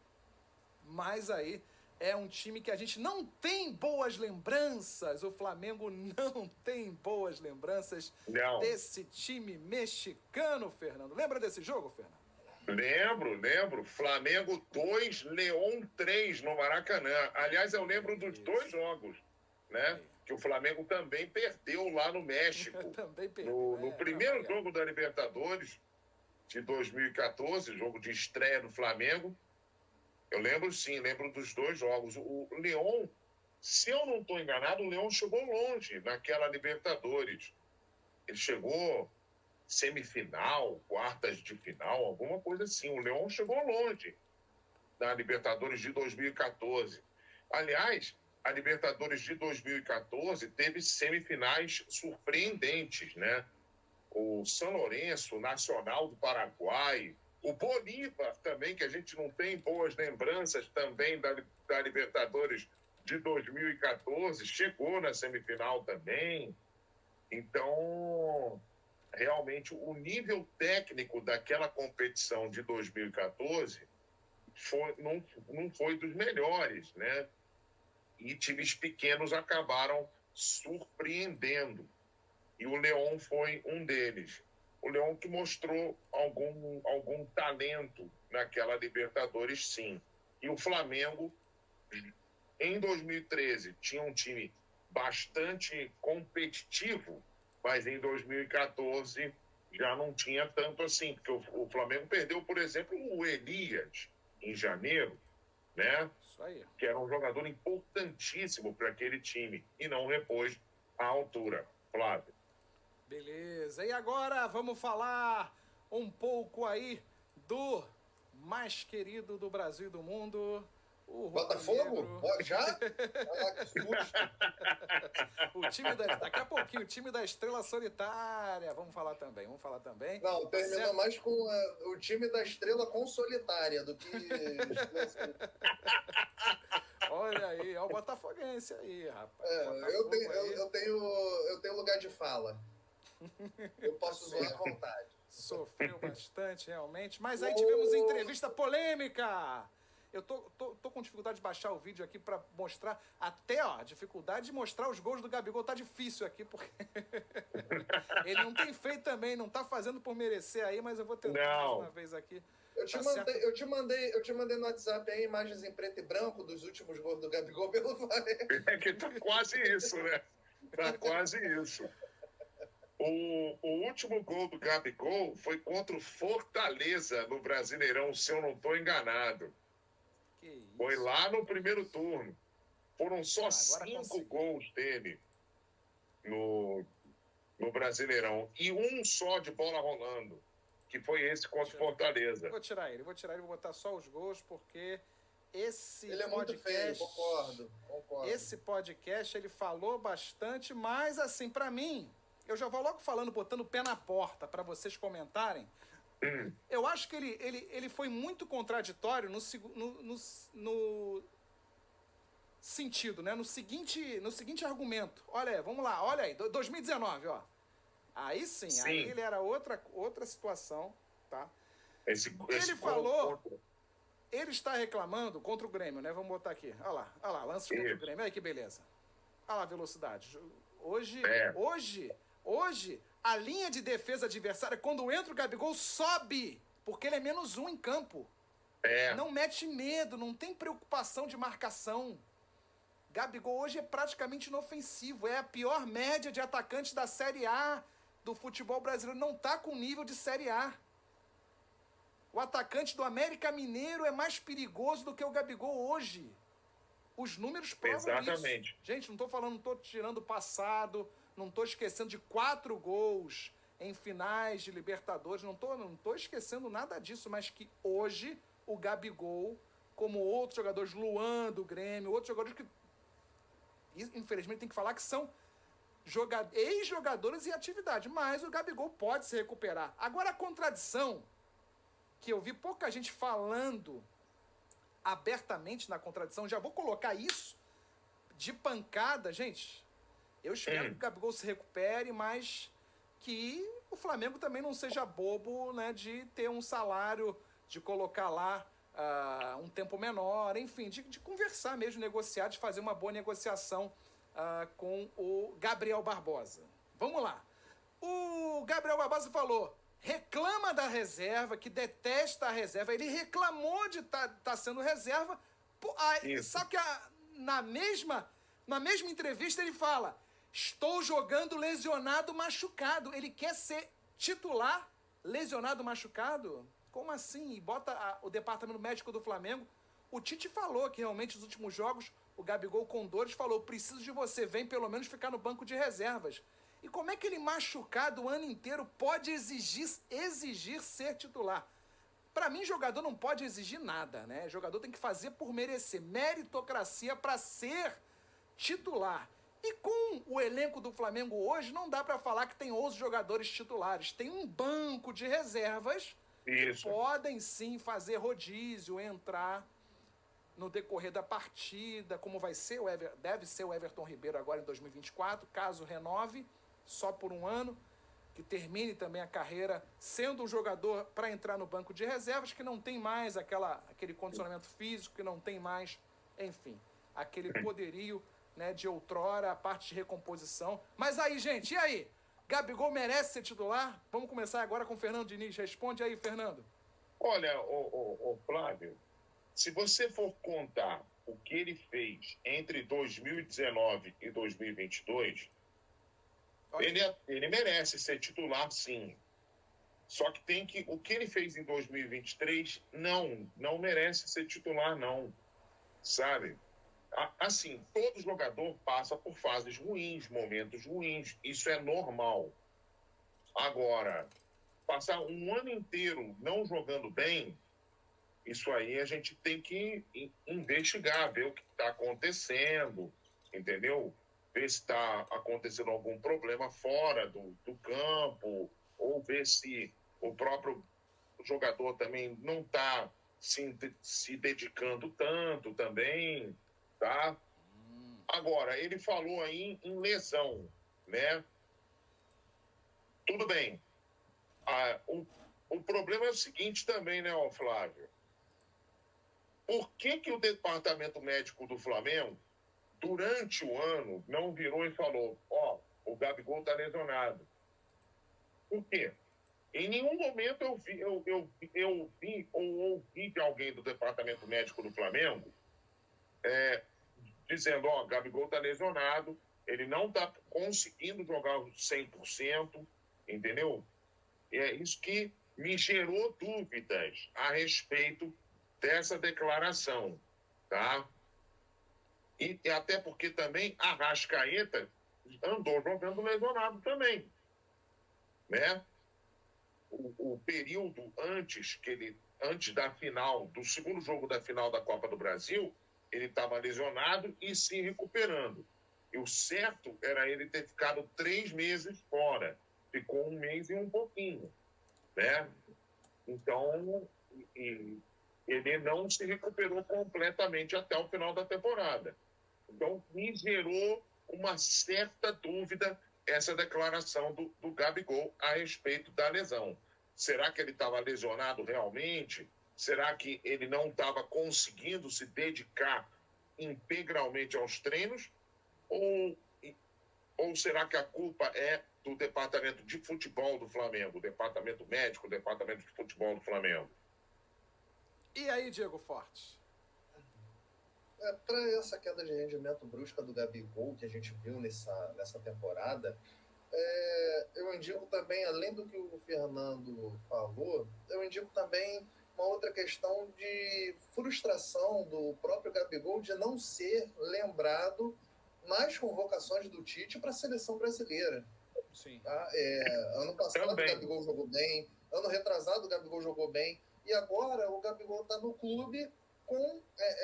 mas aí é um time que a gente não tem boas lembranças. O Flamengo não tem boas lembranças desse time mexicano, Fernando. Lembra desse jogo, Fernando? Lembro. Flamengo 2, Leão 3 no Maracanã. Aliás, eu lembro dos dois jogos, né? Que o Flamengo também perdeu lá no México. Também perdeu. No primeiro jogo da Libertadores de 2014, jogo de estreia do Flamengo. Eu lembro dos dois jogos. O Leão, se eu não estou enganado, o Leão chegou longe naquela Libertadores. Ele chegou semifinal, quartas de final, alguma coisa assim. O Leão chegou longe na Libertadores de 2014. Aliás, a Libertadores de 2014 teve semifinais surpreendentes, né? O São Lourenço, o Nacional do Paraguai, o Bolívar também, que a gente não tem boas lembranças também da Libertadores de 2014, chegou na semifinal também. Então, realmente, o nível técnico daquela competição de 2014 não foi dos melhores, né? E times pequenos acabaram surpreendendo. E o Leão foi um deles. O Leão que mostrou algum talento naquela Libertadores, sim. E o Flamengo, em 2013, tinha um time bastante competitivo, mas em 2014 já não tinha tanto assim, porque o Flamengo perdeu, por exemplo, o Elias em janeiro, né? Isso aí. Que era um jogador importantíssimo para aquele time e não repôs à altura. Flávio. Beleza. E agora vamos falar um pouco aí do mais querido do Brasil e do mundo, o Botafogo? Já? Ah, que susto. Daqui a pouquinho, o time da Estrela Solitária. Vamos falar também. Não, termina mais com o time da Estrela com Solitária do que... Olha aí, ó o botafoguense aí, rapaz. Eu tenho lugar de fala. Eu posso zoar à vontade. Sofreu bastante, realmente. Mas aí tivemos entrevista polêmica. Eu tô com dificuldade de baixar o vídeo aqui pra mostrar. Até, ó, a dificuldade de mostrar os gols do Gabigol tá difícil aqui, porque ele não tem feito também, não tá fazendo por merecer aí, mas eu vou tentar mais uma vez aqui. Eu te mandei no WhatsApp aí imagens em preto e branco dos últimos gols do Gabigol pelo Flamengo. É que tá quase isso, né? Tá quase isso. O último gol do Gabigol foi contra o Fortaleza no Brasileirão, se eu não estou enganado. Foi lá no primeiro turno. Foram só 5 gols dele no Brasileirão. E um só de bola rolando, que foi esse contra o Fortaleza. Vou tirar ele, vou botar só os gols, porque esse ele é muito feio, concordo. Esse podcast, ele falou bastante, mas assim, pra mim, eu já vou logo falando, botando o pé na porta para vocês comentarem. Eu acho que ele foi muito contraditório no sentido, né? No seguinte argumento. Olha aí, vamos lá, olha aí, 2019, ó. Aí sim, aí ele era outra situação, tá? Ele falou, ele está reclamando contra o Grêmio, né? Vamos botar aqui, olha lá, lances contra o Grêmio, olha que beleza. Olha lá a velocidade. Hoje, a linha de defesa adversária, quando entra o Gabigol, sobe, porque ele é -1 em campo. Não mete medo, não tem preocupação de marcação. Gabigol hoje é praticamente inofensivo, é a pior média de atacantes da Série A do futebol brasileiro, não tá com nível de Série A. O atacante do América Mineiro é mais perigoso do que o Gabigol hoje. Os números provam isso. Gente, não tô tirando o passado, não tô esquecendo de 4 gols em finais de Libertadores, não tô esquecendo nada disso, mas que hoje o Gabigol, como outros jogadores, Luan do Grêmio, outros jogadores que, infelizmente, tem que falar que são ex-jogadores em atividade, mas o Gabigol pode se recuperar. Agora, a contradição, que eu vi pouca gente falando abertamente na contradição, já vou colocar isso de pancada, gente. Eu espero que o Gabigol se recupere, mas que o Flamengo também não seja bobo, né, de ter um salário, de colocar lá um tempo menor, enfim, de conversar mesmo, negociar, de fazer uma boa negociação com o Gabriel Barbosa. Vamos lá. O Gabriel Barbosa falou, reclama da reserva, que detesta a reserva. Ele reclamou de tá sendo reserva. Só que na mesma entrevista ele fala: estou jogando lesionado, machucado. Ele quer ser titular lesionado, machucado? Como assim? E bota o departamento médico do Flamengo. O Tite falou que realmente nos últimos jogos o Gabigol com dores falou: preciso de você, vem pelo menos ficar no banco de reservas. E como é que ele machucado o ano inteiro pode exigir ser titular? Para mim, jogador não pode exigir nada, né? Jogador tem que fazer por merecer, meritocracia para ser titular. E com o elenco do Flamengo hoje, não dá para falar que tem 11 jogadores titulares. Tem um banco de reservas que podem sim fazer rodízio, entrar no decorrer da partida, como vai ser deve ser o Everton Ribeiro agora em 2024, caso renove, só por um ano, que termine também a carreira sendo um jogador para entrar no banco de reservas, que não tem mais aquele condicionamento físico, que não tem mais, enfim, aquele poderio, né, de outrora, a parte de recomposição. Mas aí, gente, e aí? Gabigol merece ser titular? Vamos começar agora com o Fernando Diniz. Responde aí, Fernando. Olha, Flávio, se você for contar o que ele fez entre 2019 e 2022, ele merece ser titular, sim. Só que o que ele fez em 2023 não merece ser titular, não. Sabe? Assim, todo jogador passa por fases ruins, momentos ruins. Isso é normal. Agora, passar um ano inteiro não jogando bem, isso aí a gente tem que investigar, ver o que está acontecendo, entendeu? Ver se está acontecendo algum problema fora do campo, ou ver se o próprio jogador também não está se dedicando tanto também, tá? Agora, ele falou aí em lesão, né? Tudo bem. O problema é o seguinte também, né, Flávio? Por que o departamento médico do Flamengo, durante o ano, não virou e falou: o Gabigol está lesionado? Por quê? Em nenhum momento eu vi ou ouvi de alguém do departamento médico do Flamengo dizendo: Gabigol está lesionado, ele não está conseguindo jogar 100%, entendeu? É isso que me gerou dúvidas a respeito dessa declaração, tá? E até porque também a Arrascaeta andou jogando lesionado também, né? O período antes da final, do segundo jogo da final da Copa do Brasil, ele estava lesionado e se recuperando. E o certo era ele ter ficado 3 meses fora. Ficou 1 mês e um pouquinho, né? Então, ele não se recuperou completamente até o final da temporada. Então, me gerou uma certa dúvida essa declaração do Gabigol a respeito da lesão. Será que ele estava lesionado realmente? Será que ele não estava conseguindo se dedicar integralmente aos treinos? Ou será que a culpa é do departamento de futebol do Flamengo, departamento médico, departamento de futebol do Flamengo? E aí, Diego Forte? Para essa queda de rendimento brusca do Gabigol que a gente viu nessa temporada, eu indico também, além do que o Fernando falou, eu indico também uma outra questão de frustração do próprio Gabigol de não ser lembrado nas convocações do Tite para a seleção brasileira. Sim. Tá? Ano passado também. O Gabigol jogou bem, ano retrasado o Gabigol jogou bem, e agora o Gabigol está no clube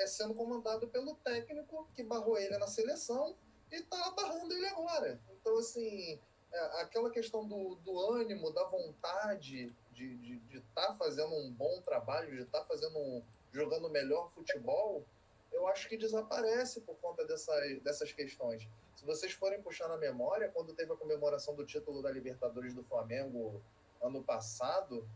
sendo comandado pelo técnico que barrou ele na seleção e está barrando ele agora. Então, assim, aquela questão do ânimo, da vontade de estar fazendo um bom trabalho, de estar jogando melhor futebol, eu acho que desaparece por conta dessas questões. Se vocês forem puxar na memória, quando teve a comemoração do título da Libertadores do Flamengo ano passado,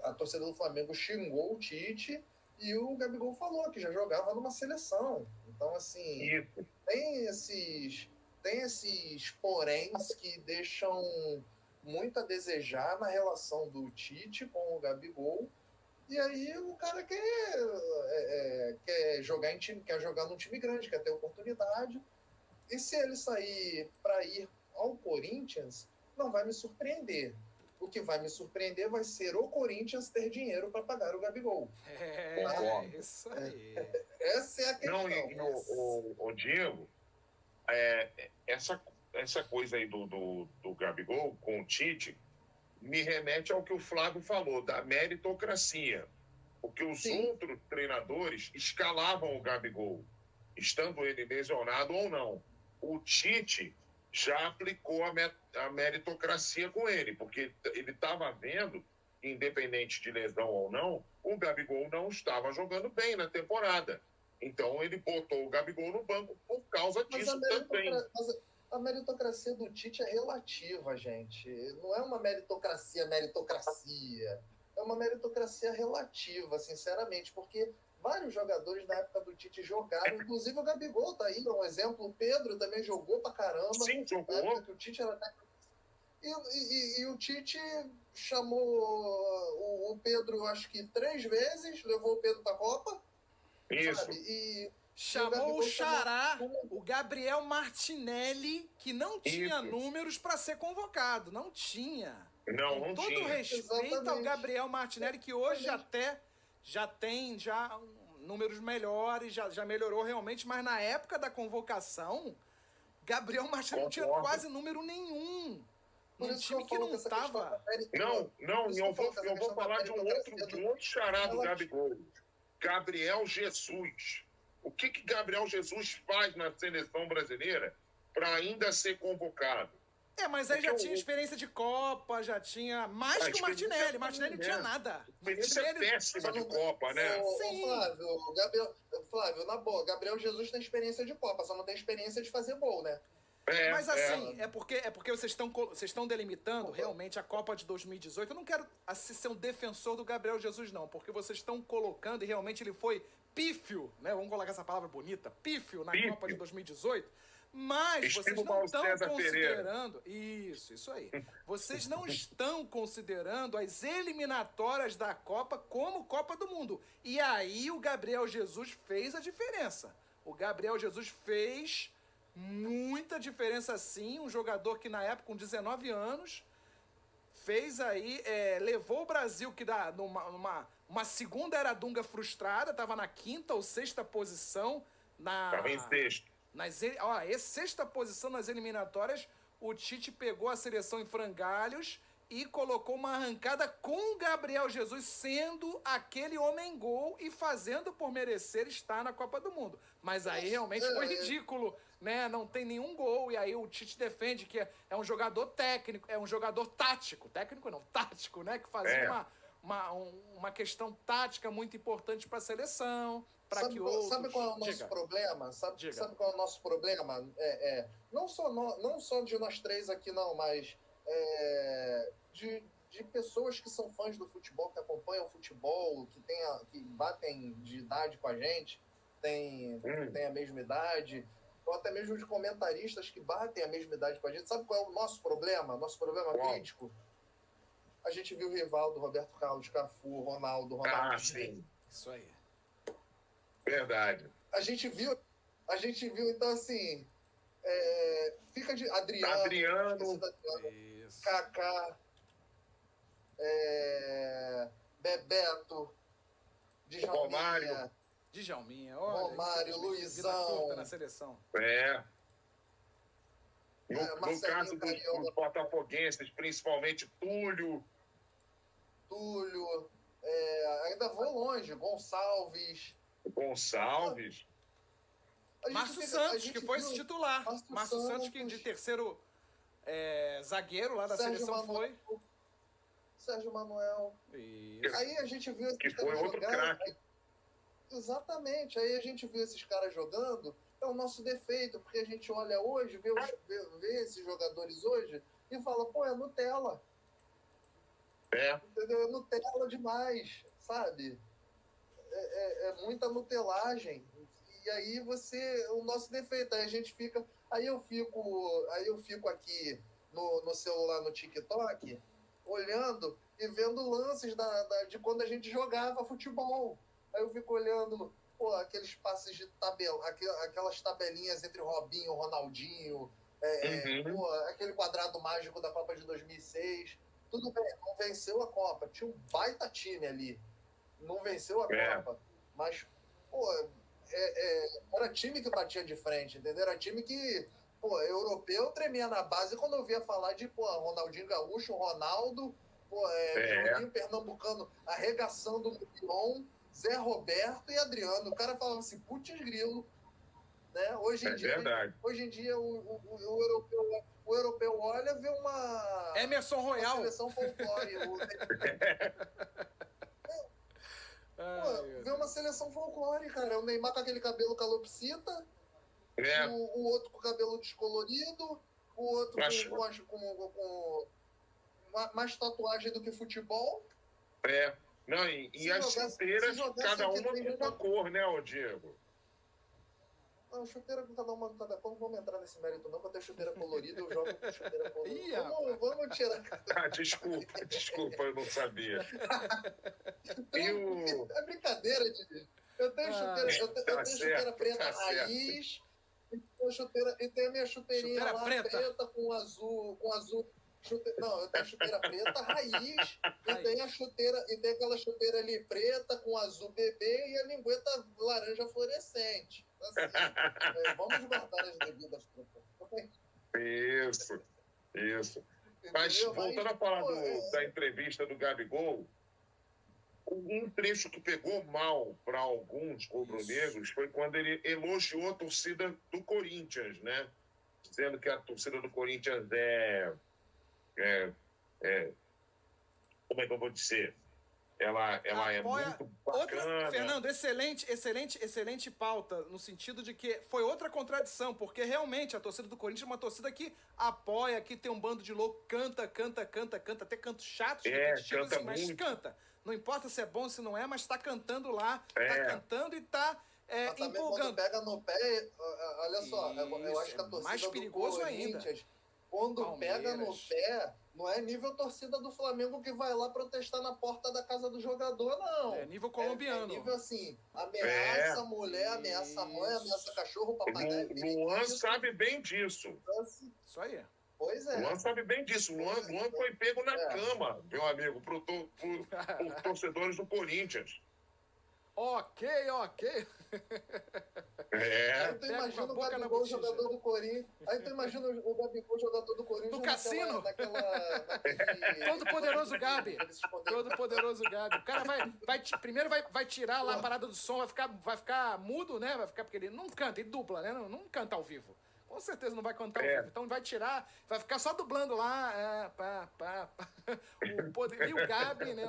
a torcida do Flamengo xingou o Tite e o Gabigol falou que já jogava numa seleção. Então, assim, tem esses poréns que deixam muito a desejar na relação do Tite com o Gabigol. E aí o cara quer jogar em time, quer jogar num time grande, quer ter oportunidade. E se ele sair para ir ao Corinthians, não vai me surpreender. O que vai me surpreender vai ser o Corinthians ter dinheiro para pagar o Gabigol. Isso aí. Essa é a questão. Não, o Diego, essa coisa aí do Gabigol com o Tite me remete ao que o Flávio falou, da meritocracia. Porque os outros treinadores escalavam o Gabigol, estando ele lesionado ou não. O Tite já aplicou a meritocracia com ele, porque ele estava vendo, independente de lesão ou não, o Gabigol não estava jogando bem na temporada. Então ele botou o Gabigol no banco por causa disso também. Mas a meritocracia do Tite é relativa, gente. Não é uma meritocracia. É uma meritocracia relativa, sinceramente, porque vários jogadores na época do Tite jogaram, inclusive o Gabigol tá aí, é um exemplo. O Pedro também jogou pra caramba. Sim, jogou. Na época que o Tite era técnico. E o Tite chamou o Pedro, acho que 3 vezes, levou o Pedro pra Copa. Isso. Sabe? Chamou o Xará, o Gabriel Martinelli, que não tinha números para ser convocado. Não tinha. Não todo tinha. Respeito ao Gabriel Martinelli, que hoje até já tem números melhores, já melhorou realmente, mas na época da convocação, Gabriel Martinelli não tinha quase número nenhum. Um time que não estava... Eu vou falar de um outro Xará do Gabigol. Gabriel Jesus. O que Gabriel Jesus faz na seleção brasileira para ainda ser convocado? Mas aí já tinha experiência de Copa, já tinha mais que o Martinelli. Martinelli não tinha nada. Experiência péssima de Copa, né? Sim. Flávio, na boa, Gabriel Jesus tem experiência de Copa, só não tem experiência de fazer gol, né? Mas assim, é porque vocês estão delimitando realmente a Copa de 2018. Eu não quero ser um defensor do Gabriel Jesus, não, porque vocês estão colocando, e realmente ele foi pífio, né? Vamos colocar essa palavra bonita, pífio na Copa de 2018. Mas vocês não estão considerando... Isso aí. Vocês não estão considerando as eliminatórias da Copa como Copa do Mundo. E aí o Gabriel Jesus fez a diferença. O Gabriel Jesus fez muita diferença, sim. Um jogador que na época, com 19 anos, fez aí... levou o Brasil, que dá uma segunda era Dunga frustrada, estava na 5ª ou 6ª posição. Estava em 6º. Sexta posição nas eliminatórias, o Tite pegou a seleção em frangalhos e colocou uma arrancada com o Gabriel Jesus sendo aquele homem-gol e fazendo por merecer estar na Copa do Mundo. Mas aí realmente foi ridículo, né? Não tem nenhum gol, e aí o Tite defende que é um jogador técnico, é um jogador tático. Técnico não, tático, né? Que fazia uma questão tática muito importante para a seleção. Sabe qual é o nosso problema? Sabe qual é o nosso problema? Não só de nós três aqui, não, mas de pessoas que são fãs do futebol, que acompanham o futebol, que batem de idade com a gente, tem a mesma idade, ou até mesmo de comentaristas que batem a mesma idade com a gente. Sabe qual é o nosso problema? Nosso problema crítico? A gente viu o Rivaldo, Roberto Carlos, Cafu, Ronaldo. Sim. Isso aí. Verdade. A gente viu, então, assim, fica de Adriano, Kaká, Bebeto, Djalminha, Romário, Luizão. Na seleção. No caso dos botafoguenses, principalmente Túlio, ainda vou longe, Gonçalves. Márcio Santos, que foi esse titular. Márcio Santos, que de terceiro zagueiro lá da seleção foi. Sérgio Manuel. Isso. Aí a gente viu esses caras jogando. Exatamente. Aí a gente viu esses caras jogando. É o nosso defeito, porque a gente olha hoje, vê esses jogadores hoje e fala, pô, é Nutella. Entendeu? É Nutella demais, sabe? É muita nutelagem. E aí o nosso defeito, aí a gente fica, aí eu fico aqui no celular, no TikTok, olhando e vendo lances de quando a gente jogava futebol. Aí eu fico olhando, pô, aqueles passes de tabela, aquelas tabelinhas entre Robinho, Ronaldinho, pô, aquele quadrado mágico da Copa de 2006. Tudo bem, não venceu a Copa. Tinha um baita time ali. Não venceu a Copa. Mas, pô, era time que batia de frente, entendeu? Era time que, pô, europeu tremia na base quando eu via falar de, pô, Ronaldinho Gaúcho, Ronaldo, pô, Juninho Pernambucano arregaçando o Lyon, Zé Roberto e Adriano. O cara falava assim, putz grilo, né? Hoje em dia o europeu olha, vê uma... Emerson Royal. Uma seleção folclore. Vê uma seleção folclore, cara. O Neymar com aquele cabelo calopsita, o outro com o cabelo descolorido, o outro com mais tatuagem do que futebol. Não, e as chuteiras, cada uma com uma cor, né, ô Diego? Não, chuteira com cada uma, cada cor. Não vamos entrar nesse mérito, não, porque eu tenho chuteira colorida, eu jogo com chuteira colorida. Vamos tirar. Desculpa, eu não sabia. É brincadeira, Didi. Eu tenho chuteira preta raiz, e tem a minha chuteirinha lá preta com azul. Não, eu tenho chuteira preta raiz e tem aquela chuteira ali preta com azul bebê e a lingueta laranja fluorescente. Assim, vamos guardar as devidas proporções. Isso. Mas voltando a falar da entrevista do Gabigol, um trecho que pegou mal para alguns rubro-negros foi quando ele elogiou a torcida do Corinthians, né? Dizendo que a torcida do Corinthians como é que eu vou dizer? Ela é muito bacana. Fernando, excelente pauta, no sentido de que foi outra contradição, porque realmente a torcida do Corinthians é uma torcida que apoia, que tem um bando de louco, canta, até cantos chatos, canta assim, mas canta. Não importa se é bom, se não é, mas tá cantando lá, tá cantando e tá empolgando. Quando pega no pé, olha só, eu acho que a torcida mais perigoso do Corinthians, ainda. Quando Palmeiras. Pega no pé, não é nível torcida do Flamengo que vai lá protestar na porta da casa do jogador, não. É nível colombiano. É nível assim, ameaça a mulher, ameaça a mãe, ameaça cachorro, papagaio. Luan sabe bem disso. Isso aí. Pois é. Luan sabe bem disso. Luan foi pego na cama, meu amigo, por torcedores do Corinthians. Ok. Aí tu imagina o Gabigol, jogador do Corinthians. Aí tu imagina o Gabigol, jogador do Corinthians. No cassino? Todo poderoso Gabi. O cara primeiro vai tirar lá a parada do som, vai ficar mudo, né? Porque ele não canta, ele dubla, né? Não canta ao vivo. Com certeza não vai cantar ao vivo. Então vai tirar, vai ficar só dublando lá. O Gabi, né?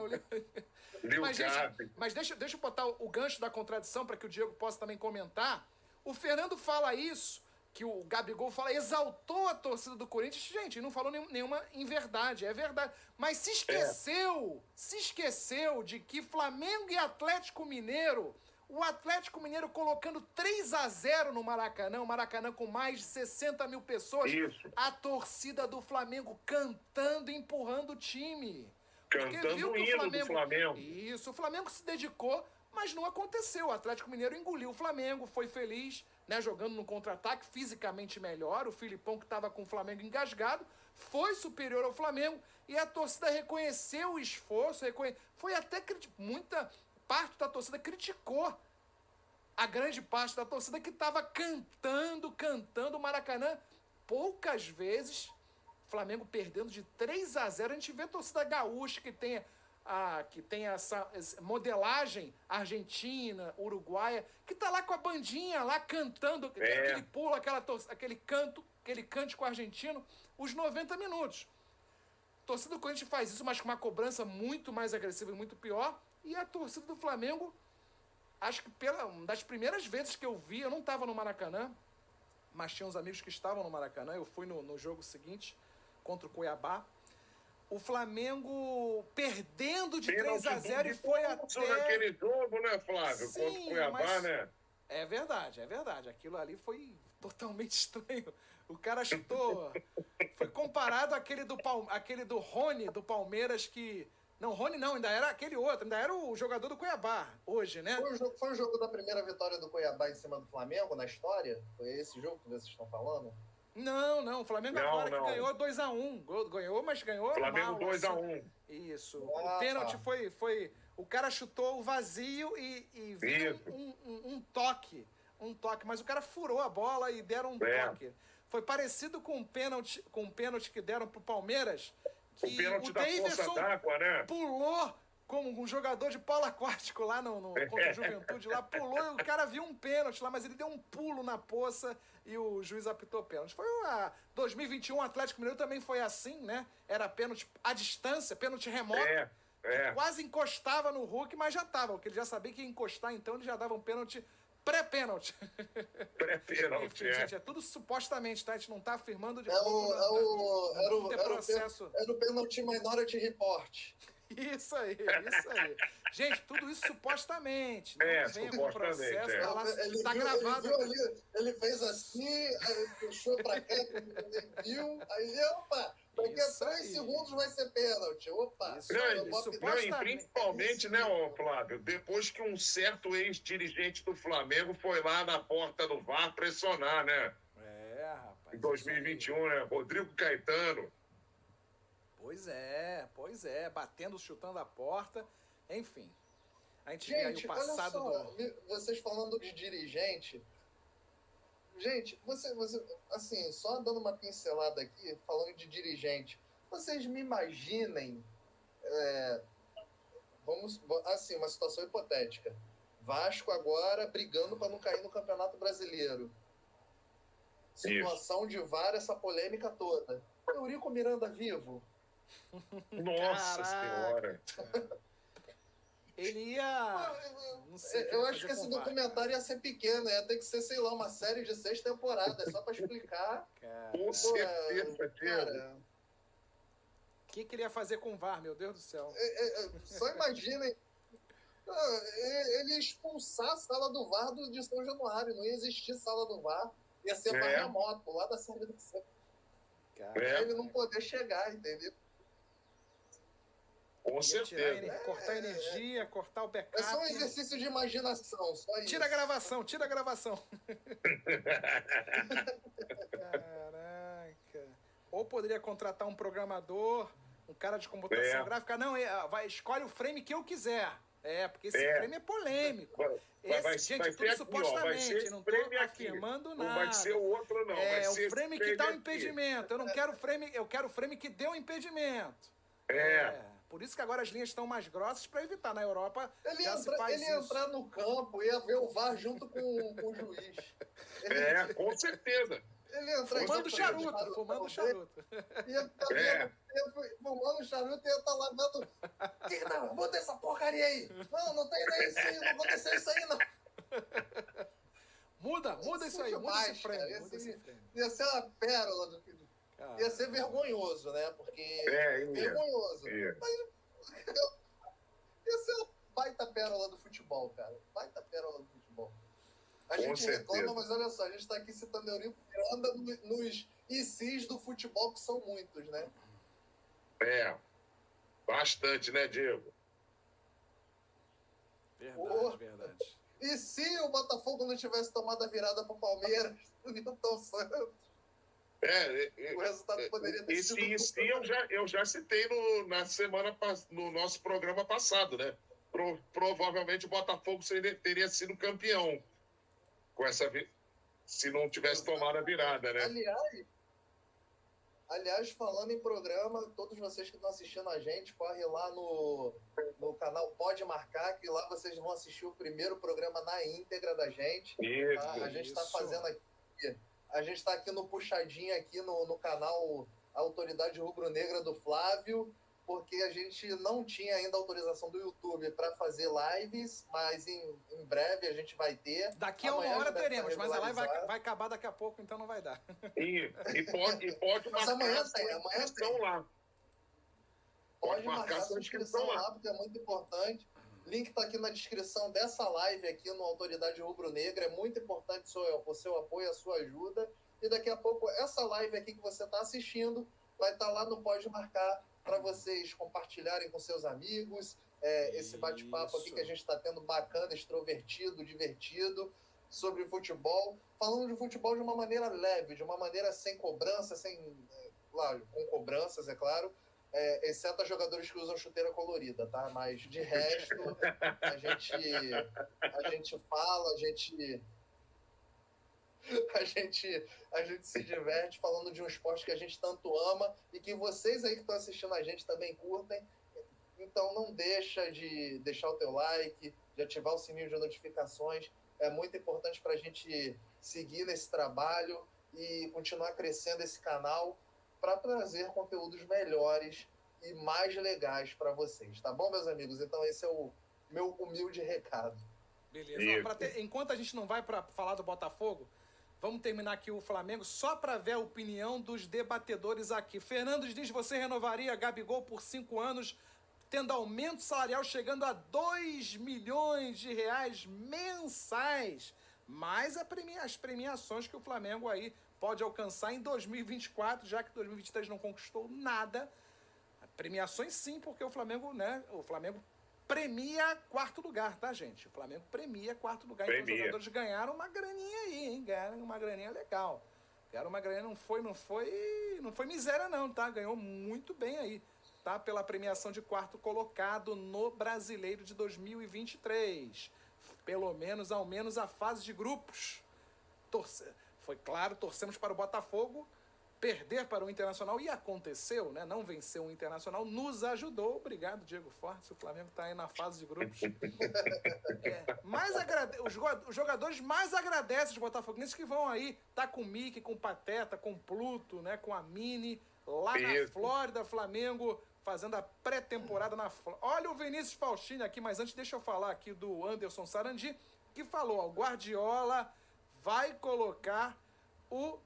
Mas deixa eu botar o gancho da contradição para que o Diego possa também comentar. O Fernando fala isso, que o Gabigol fala, exaltou a torcida do Corinthians. Gente, não falou nenhuma inverdade, é verdade. Mas se esqueceu de que Flamengo e Atlético Mineiro, o Atlético Mineiro colocando 3-0 no Maracanã, o Maracanã com mais de 60 mil pessoas, a torcida do Flamengo cantando, empurrando o time. Cantando o hino do Flamengo. Isso, o Flamengo se dedicou, mas não aconteceu. O Atlético Mineiro engoliu o Flamengo, foi feliz, né, jogando no contra-ataque, fisicamente melhor. O Filipão, que estava com o Flamengo engasgado, foi superior ao Flamengo e a torcida reconheceu o esforço, foi até muita parte da torcida criticou a grande parte da torcida que estava cantando o Maracanã. Poucas vezes Flamengo perdendo de 3-0. A gente vê a torcida gaúcha que tem essa modelagem argentina, uruguaia, que tá lá com a bandinha, lá cantando, aquele pulo, aquele cântico argentino, os 90 minutos. A torcida do Corinthians faz isso, mas com uma cobrança muito mais agressiva e muito pior. E a torcida do Flamengo, acho que uma das primeiras vezes que eu vi, eu não estava no Maracanã, mas tinha uns amigos que estavam no Maracanã, eu fui no jogo seguinte, contra o Cuiabá. O Flamengo perdendo de 3-0 e foi até... naquele jogo, né, Flávio? Sim, contra o Cuiabá, né? É verdade. Aquilo ali foi totalmente estranho. O cara chutou Foi comparado àquele do Rony, do Palmeiras, que... Não, Rony não, ainda era aquele outro, ainda era o jogador do Cuiabá, hoje, né? Foi o jogo da primeira vitória do Cuiabá em cima do Flamengo, na história? Foi esse jogo que vocês estão falando? Não, o Flamengo agora que ganhou 2-1. Ganhou, mas ganhou Flamengo mal. 2-1. Isso. O pênalti foi... O cara chutou o vazio e viu um toque. Mas o cara furou a bola e deram um toque. Foi parecido com o pênalti que deram pro Palmeiras. Que o pênalti da força d'água, né? Pulou como um jogador de polo aquático lá contra o Juventude. Lá pulou e o cara viu um pênalti lá, mas ele deu um pulo na poça e o juiz apitou pênalti. Foi 2021, o Atlético Mineiro também foi assim, né? Era pênalti à distância, pênalti remoto. Quase encostava no Hulk, mas já tava, porque ele já sabia que ia encostar, então ele já dava um pênalti pré-pênalti. Pré-pênalti, gente, é tudo supostamente, tá? A gente não tá afirmando de Era o pênalti Minority Report. Isso aí. Gente, tudo isso supostamente. Não venha com processo. Tá gravado. Ele fez assim, aí puxou pra cá, ele viu, aí, opa, daqui a 3 segundos vai ser pênalti. Opa. E principalmente, né, Flávio, depois que um certo ex-dirigente do Flamengo foi lá na porta do VAR pressionar, né? Rapaz. Em 2021, né? Rodrigo Caetano. Pois é, batendo, chutando a porta, enfim. A gente vê aí o passado olha só, vocês falando de dirigente, gente, você, assim, só dando uma pincelada aqui, falando de dirigente, vocês me imaginem, assim, uma situação hipotética, Vasco agora brigando para não cair no Campeonato Brasileiro, situação de VAR, essa polêmica toda, Eurico Miranda vivo? Nossa Senhora! Ele ia... Não sei, eu acho que esse documentário ia ser pequeno, ia ter que ser, sei lá, uma série de 6 temporadas, só pra explicar. Com certeza, cara. O que ele ia fazer com o VAR, meu Deus do céu? Só imaginem. Ele ia expulsar a sala do VAR de São Januário, não ia existir sala do VAR, ia ser VAR remoto, lá da série do céu. Pra ele não poder chegar, entendeu? Com certeza. Cortar energia, cortar o backup. É só um exercício de imaginação, só isso. Tira a gravação. Caraca. Ou poderia contratar um programador, um cara de computação gráfica. Não, escolhe o frame que eu quiser. Porque esse frame é polêmico. Gente, tudo aqui, supostamente. Não estou afirmando nada. Não vai ser o outro, não. Vai ser o frame que dá o impedimento. Eu não quero frame, eu quero o frame que deu o impedimento. Por isso que agora as linhas estão mais grossas para evitar. Na Europa ele ia entrar no campo, ia ver o VAR junto com o juiz. Com certeza. Ele ia entrar fumando charuto. Fumando charuto e ia estar lá vendo. Não, muda essa porcaria aí. Não tem nem isso aí, não aconteceu isso aí, não. Muda isso aí, muda esse frame. Ia ser uma pérola do filho. Ia ser vergonhoso, né? Porque vergonhoso. Mas ia ser uma baita pérola do futebol, cara. Baita pérola do futebol. A gente reclama, mas olha só, a gente tá aqui citando Eurico Miranda nos ICs do futebol, que são muitos, né? Bastante, né, Diego? Verdade. E se o Botafogo não tivesse tomado a virada pro Palmeiras, o Nilton Santos? O resultado poderia ter sido... Esse eu já citei no nosso programa passado, né? Provavelmente o Botafogo teria sido campeão com se não tivesse tomado a virada, né? Aliás, falando em programa, todos vocês que estão assistindo a gente, corre lá no canal Pode Marcar, que lá vocês vão assistir o primeiro programa na íntegra da gente. Isso, a gente está fazendo aqui... A gente está aqui no puxadinho aqui no canal Autoridade Rubro-Negra do Flávio, porque a gente não tinha ainda autorização do YouTube para fazer lives, mas em breve a gente vai ter. Daqui a uma hora teremos, mas a live vai acabar daqui a pouco, então não vai dar. E pode mas marcar amanhã tem lá. Pode marcar sua inscrição lá, porque é muito importante. Link está aqui na descrição dessa live aqui no Autoridade Rubro-Negra. É muito importante o seu apoio, a sua ajuda. E daqui a pouco, essa live aqui que você está assistindo vai estar lá no Pode Marcar para vocês compartilharem com seus amigos. Esse bate-papo aqui que a gente está tendo bacana, extrovertido, divertido, sobre futebol. Falando de futebol de uma maneira leve, de uma maneira sem cobrança, claro, com cobranças, é claro. Exceto os jogadores que usam chuteira colorida, tá? Mas de resto, a gente fala, a gente se diverte falando de um esporte que a gente tanto ama e que vocês aí que estão assistindo a gente também curtem. Então não deixa de deixar o teu like, de ativar o sininho de notificações. É muito importante para a gente seguir nesse trabalho e continuar crescendo esse canal para trazer conteúdos melhores e mais legais para vocês, tá bom, meus amigos? Então esse é o meu humilde recado. Beleza. Enquanto a gente não vai para falar do Botafogo, vamos terminar aqui o Flamengo só para ver a opinião dos debatedores aqui. Fernando diz: você renovaria Gabigol por 5 anos, tendo aumento salarial chegando a 2 milhões de reais mensais, mais as premiações que o Flamengo aí pode alcançar em 2024, já que 2023 não conquistou nada. Premiações sim, porque o Flamengo, né? O Flamengo premia 4º lugar, tá, gente? O Flamengo premia 4º lugar. Então os jogadores ganharam uma graninha aí, hein? Ganharam uma graninha legal. Ganharam uma graninha, não foi miséria não, tá? Ganhou muito bem aí, tá? Pela premiação de 4º colocado no Brasileiro de 2023. Ao menos a fase de grupos. Foi claro, torcemos para o Botafogo perder para o Internacional, e aconteceu, né? Não venceu o Internacional, nos ajudou. Obrigado, Diego Fortes. O Flamengo está aí na fase de grupos. Os jogadores mais agradecem os botafoguenses que vão aí. Tá com o Mickey, com o Pateta, com o Pluto, né? Com a Mini, lá na Flórida, Flamengo fazendo a pré-temporada na Flórida. Olha o Vinícius Faustini aqui, mas antes deixa eu falar aqui do Anderson Sarandi, que falou: ó, o Guardiola vai colocar o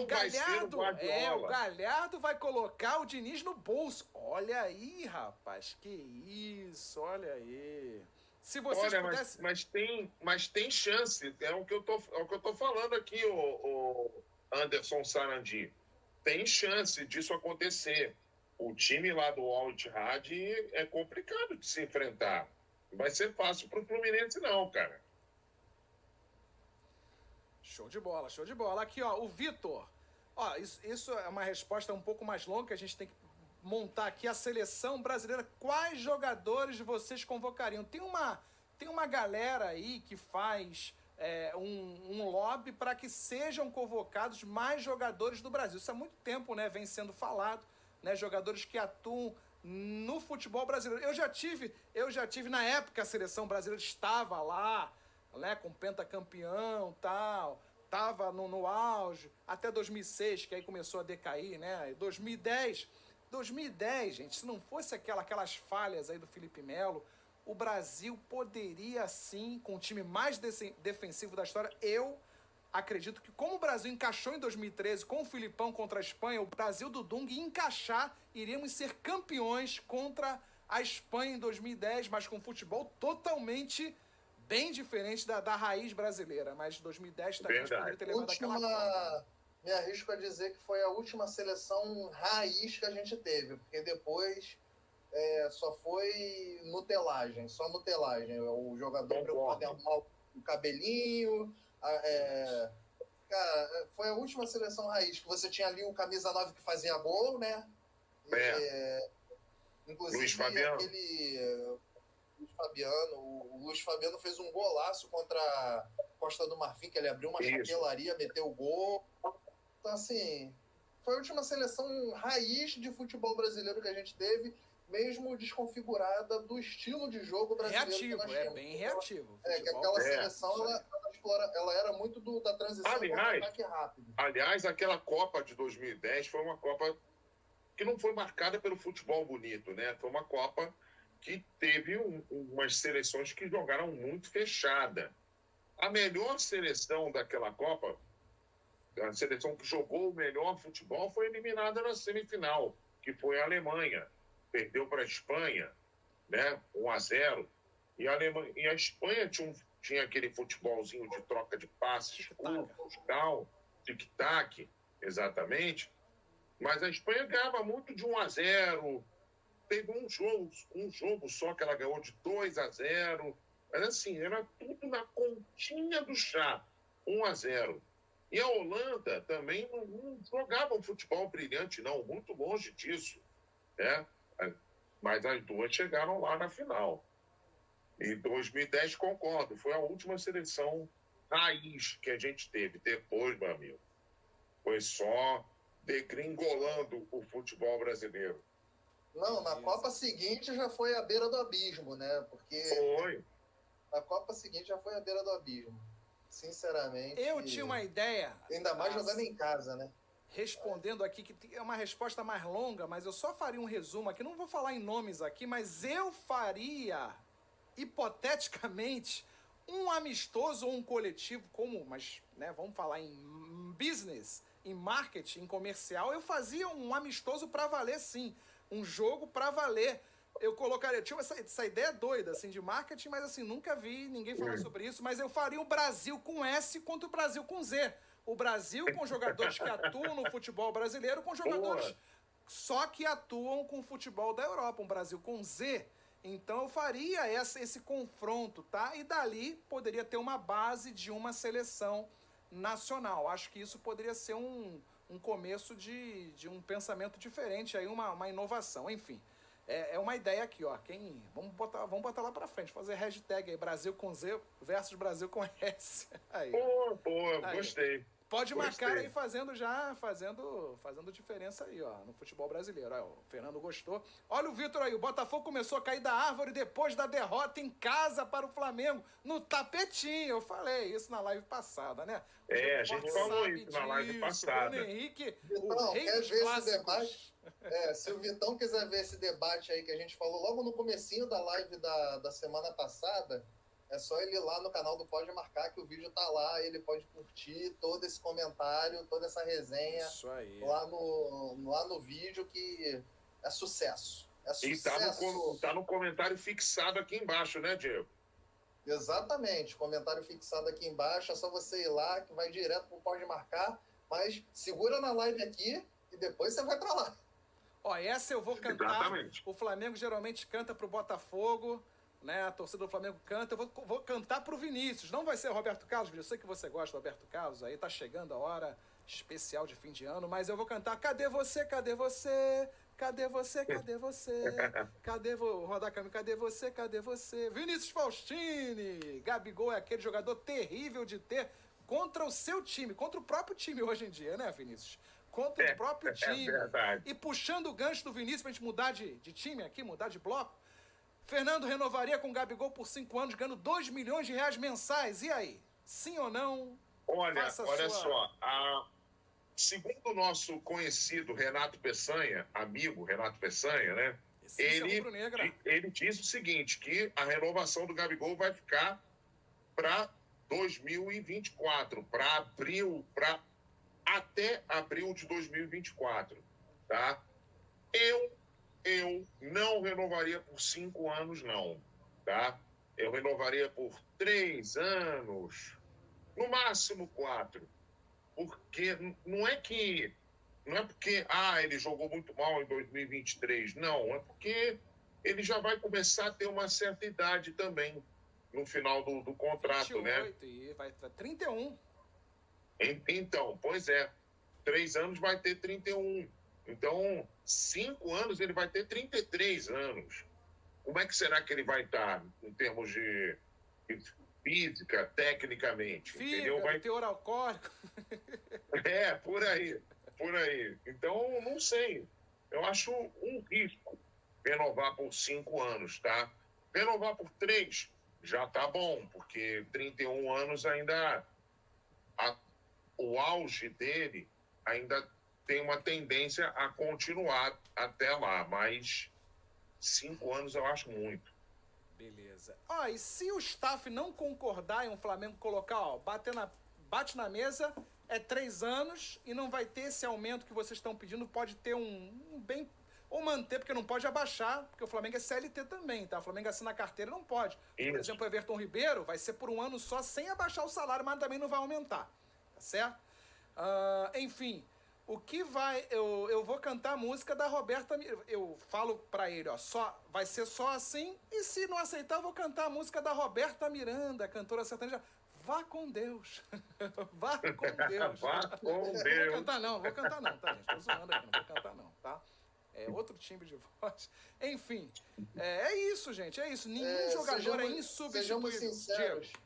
Galhardo, o Galhardo vai colocar o Diniz no bolso. Olha aí, rapaz, que isso, olha aí. Se vocês pudessem... mas tem chance, é o que eu tô falando aqui, o Anderson Sarandi. Tem chance disso acontecer. O time lá do Al Ittihad é complicado de se enfrentar. Não vai ser fácil pro Fluminense não, cara. Show de bola, show de bola. Aqui, ó, o Vitor. Ó, isso é uma resposta um pouco mais longa, que a gente tem que montar aqui a seleção brasileira. Quais jogadores vocês convocariam? Tem uma galera aí que faz um lobby para que sejam convocados mais jogadores do Brasil. Isso há muito tempo, né, vem sendo falado, né, jogadores que atuam no futebol brasileiro. Eu já tive na época, a seleção brasileira estava lá, né, com pentacampeão, tal, tava no auge, até 2006, que aí começou a decair, né, 2010, gente, se não fosse aquelas falhas aí do Felipe Melo, o Brasil poderia sim, com o time mais defensivo da história, eu acredito que como o Brasil encaixou em 2013 com o Filipão contra a Espanha, o Brasil do Dunga ia encaixar, iríamos ser campeões contra a Espanha em 2010, mas com futebol totalmente bem diferente da raiz brasileira, mas 2010 também poderia ter levado aquela conta. Me arrisco a dizer que foi a última seleção raiz que a gente teve, porque depois só foi nutelagem, só nutelagem. O jogador preocupado em arrumar o cabelinho. Cara, foi a última seleção raiz, que você tinha ali o camisa 9 que fazia gol, né? Inclusive Luiz Fabiano. O Luiz Fabiano fez um golaço contra a Costa do Marfim, que ele abriu uma chapelaria, meteu o gol. Então, assim, foi a última seleção raiz de futebol brasileiro que a gente teve, mesmo desconfigurada do estilo de jogo brasileiro. Reativo, que nós temos. Bem reativo. Que aquela seleção, ela era muito da transição do ataque rápido. Aliás, aquela Copa de 2010 foi uma Copa que não foi marcada pelo futebol bonito, né? Foi uma Copa que teve umas seleções que jogaram muito fechada. A melhor seleção daquela Copa, a seleção que jogou o melhor futebol, foi eliminada na semifinal, que foi a Alemanha. Perdeu para a Espanha, né? 1-0. E a Espanha tinha aquele futebolzinho de troca de passes curtos e tal. tic-tac, exatamente, mas a Espanha ganhava muito de 1-0. Teve um jogo só que ela ganhou de 2-0. Mas assim, era tudo na continha do chá, 1-0. E a Holanda também não jogava um futebol brilhante, não, muito longe disso, né? Mas as duas chegaram lá na final. Em 2010, concordo, foi a última seleção raiz que a gente teve. Depois, meu amigo, foi só degringolando o futebol brasileiro. Não, na Copa seguinte já foi à beira do abismo, né? Porque foi. Na Copa seguinte já foi à beira do abismo. Sinceramente. Eu tinha uma ideia. Ainda mais jogando em casa, né? Respondendo aqui, que é uma resposta mais longa, mas eu só faria um resumo aqui. Não vou falar em nomes aqui, mas eu faria, hipoteticamente, um amistoso ou um coletivo, mas né, vamos falar em business, em marketing, em comercial, eu fazia um amistoso para valer, sim. Um jogo para valer. Eu colocaria, eu tinha essa ideia doida, assim, de marketing, mas assim, nunca vi ninguém falar sobre isso, mas eu faria o Brasil com S contra o Brasil com Z. O Brasil com jogadores que atuam no futebol brasileiro, com jogadores só que atuam com o futebol da Europa, um Brasil com Z. Então eu faria esse confronto, tá? E dali poderia ter uma base de uma seleção nacional. Acho que isso poderia ser um começo de um pensamento diferente, aí uma inovação, enfim. É uma ideia aqui, ó. Vamos botar lá pra frente, fazer hashtag aí, Brasil com Z versus Brasil com S. Aí. Aí. Gostei. Pode marcar aí fazendo diferença aí, ó, no futebol brasileiro. Ó, o Fernando gostou. Olha o Vitor aí, o Botafogo começou a cair da árvore depois da derrota em casa para o Flamengo, no tapetinho. Eu falei isso na live passada, né? A gente falou isso na live passada. Bruno Henrique, Vitão, o rei quer dos ver clássicos. esse debate? Se o Vitão quiser ver esse debate aí que a gente falou logo no comecinho da live da semana passada, é só ele ir lá no canal do Pode Marcar, que o vídeo tá lá, ele pode curtir todo esse comentário, toda essa resenha. Isso aí. Lá no vídeo, que é sucesso. É sucesso. E tá no comentário fixado aqui embaixo, né, Diego? Exatamente, comentário fixado aqui embaixo, é só você ir lá, que vai direto pro Pode Marcar, mas segura na live aqui e depois você vai pra lá. Ó, essa eu vou cantar. Exatamente. O Flamengo geralmente canta pro Botafogo, né? A torcida do Flamengo canta. Eu vou cantar pro Vinícius. Não vai ser o Roberto Carlos, eu sei que você gosta do Roberto Carlos, aí tá chegando a hora especial de fim de ano, mas eu vou cantar Cadê você, cadê você? Cadê você, cadê você? Vou rodar a câmera, cadê você, cadê você? Vinícius Faustini! Gabigol é aquele jogador terrível de ter contra o seu time, contra o próprio time hoje em dia, né, Vinícius? Contra o próprio time. É verdade. E puxando o gancho do Vinícius pra gente mudar de time aqui, mudar de bloco, Fernando renovaria com o Gabigol por 5 anos, ganhando R$2 milhões mensais. E aí? Sim ou não? Olha só. Segundo o nosso conhecido Renato Peçanha, amigo Renato Peçanha, né? Ele diz o seguinte, que a renovação do Gabigol vai ficar para 2024, até abril de 2024, tá? Eu não renovaria por 5 anos, não, tá? Eu renovaria por 3 anos, no máximo 4, porque não é porque ele jogou muito mal em 2023, não, é porque ele já vai começar a ter uma certa idade também no final do contrato, 28, né? E vai para 31. Então, pois é, 3 anos vai ter 31. Então, 5 anos ele vai ter 33 anos. Como é que será que ele vai estar em termos de física, tecnicamente? Entendeu? Vai ter teor alcoólico. Por aí. Então, não sei. Eu acho um risco renovar por 5 anos, tá? Renovar por 3 já tá bom, porque 31 anos ainda... o auge dele ainda tem uma tendência a continuar até lá, mas 5 anos eu acho muito. Beleza. E se o staff não concordar em o Flamengo colocar, bate na mesa, é 3 anos e não vai ter esse aumento que vocês estão pedindo, pode ter um bem... Ou manter, porque não pode abaixar, porque o Flamengo é CLT também, tá? O Flamengo assina a carteira, não pode. Por exemplo, o Everton Ribeiro vai ser por 1 ano só, sem abaixar o salário, mas também não vai aumentar, tá certo? Enfim, o que vai... Eu vou cantar a música da Roberta... Eu falo pra ele, ó, vai ser só assim, e se não aceitar, eu vou cantar a música da Roberta Miranda, cantora sertaneja. Vá com Deus. Vá com Deus. Vá com Deus. Não vou cantar não, tá, gente? Tô zoando aqui, não vou cantar não, tá? É outro timbre de voz. Enfim, é isso, gente, é isso. Nenhum jogador é insubstituível. Sejamos sinceros. Diego.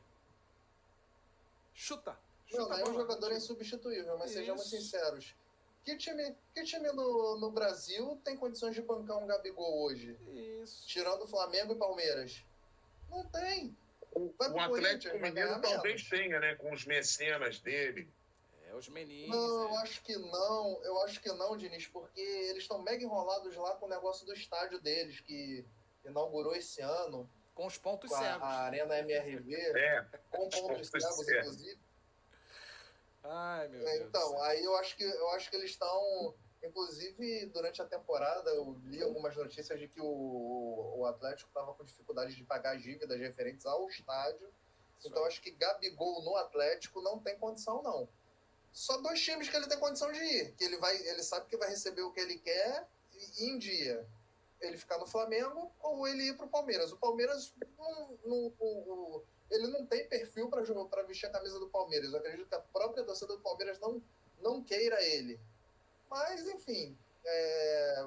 Chuta. Não é um jogador insubstituível, mas sejamos sinceros. Que time no Brasil tem condições de bancar um Gabigol hoje? Isso. Tirando o Flamengo e Palmeiras. Não tem. O Atlético Mineiro talvez tenha, né? Com os mecenas dele. Os meninos. Não, eu acho que não. Eu acho que não, Diniz, porque eles estão mega enrolados lá com o negócio do estádio deles, que inaugurou esse ano. Com os pontos com cegos. A Arena MRV. Com pontos cegos, inclusive. Ai, meu Deus. Então, aí eu acho que eles estão... Inclusive, durante a temporada, eu li algumas notícias de que o Atlético estava com dificuldade de pagar as dívidas referentes ao estádio. Então, eu acho que Gabigol no Atlético não tem condição, não. Só 2 times que ele tem condição de ir. Que ele sabe que vai receber o que ele quer e em dia. Ele ficar no Flamengo ou ele ir para o Palmeiras. O Palmeiras ele não tem perfil para vestir a camisa do Palmeiras. Eu acredito que a própria torcida do Palmeiras não queira ele. Mas, enfim,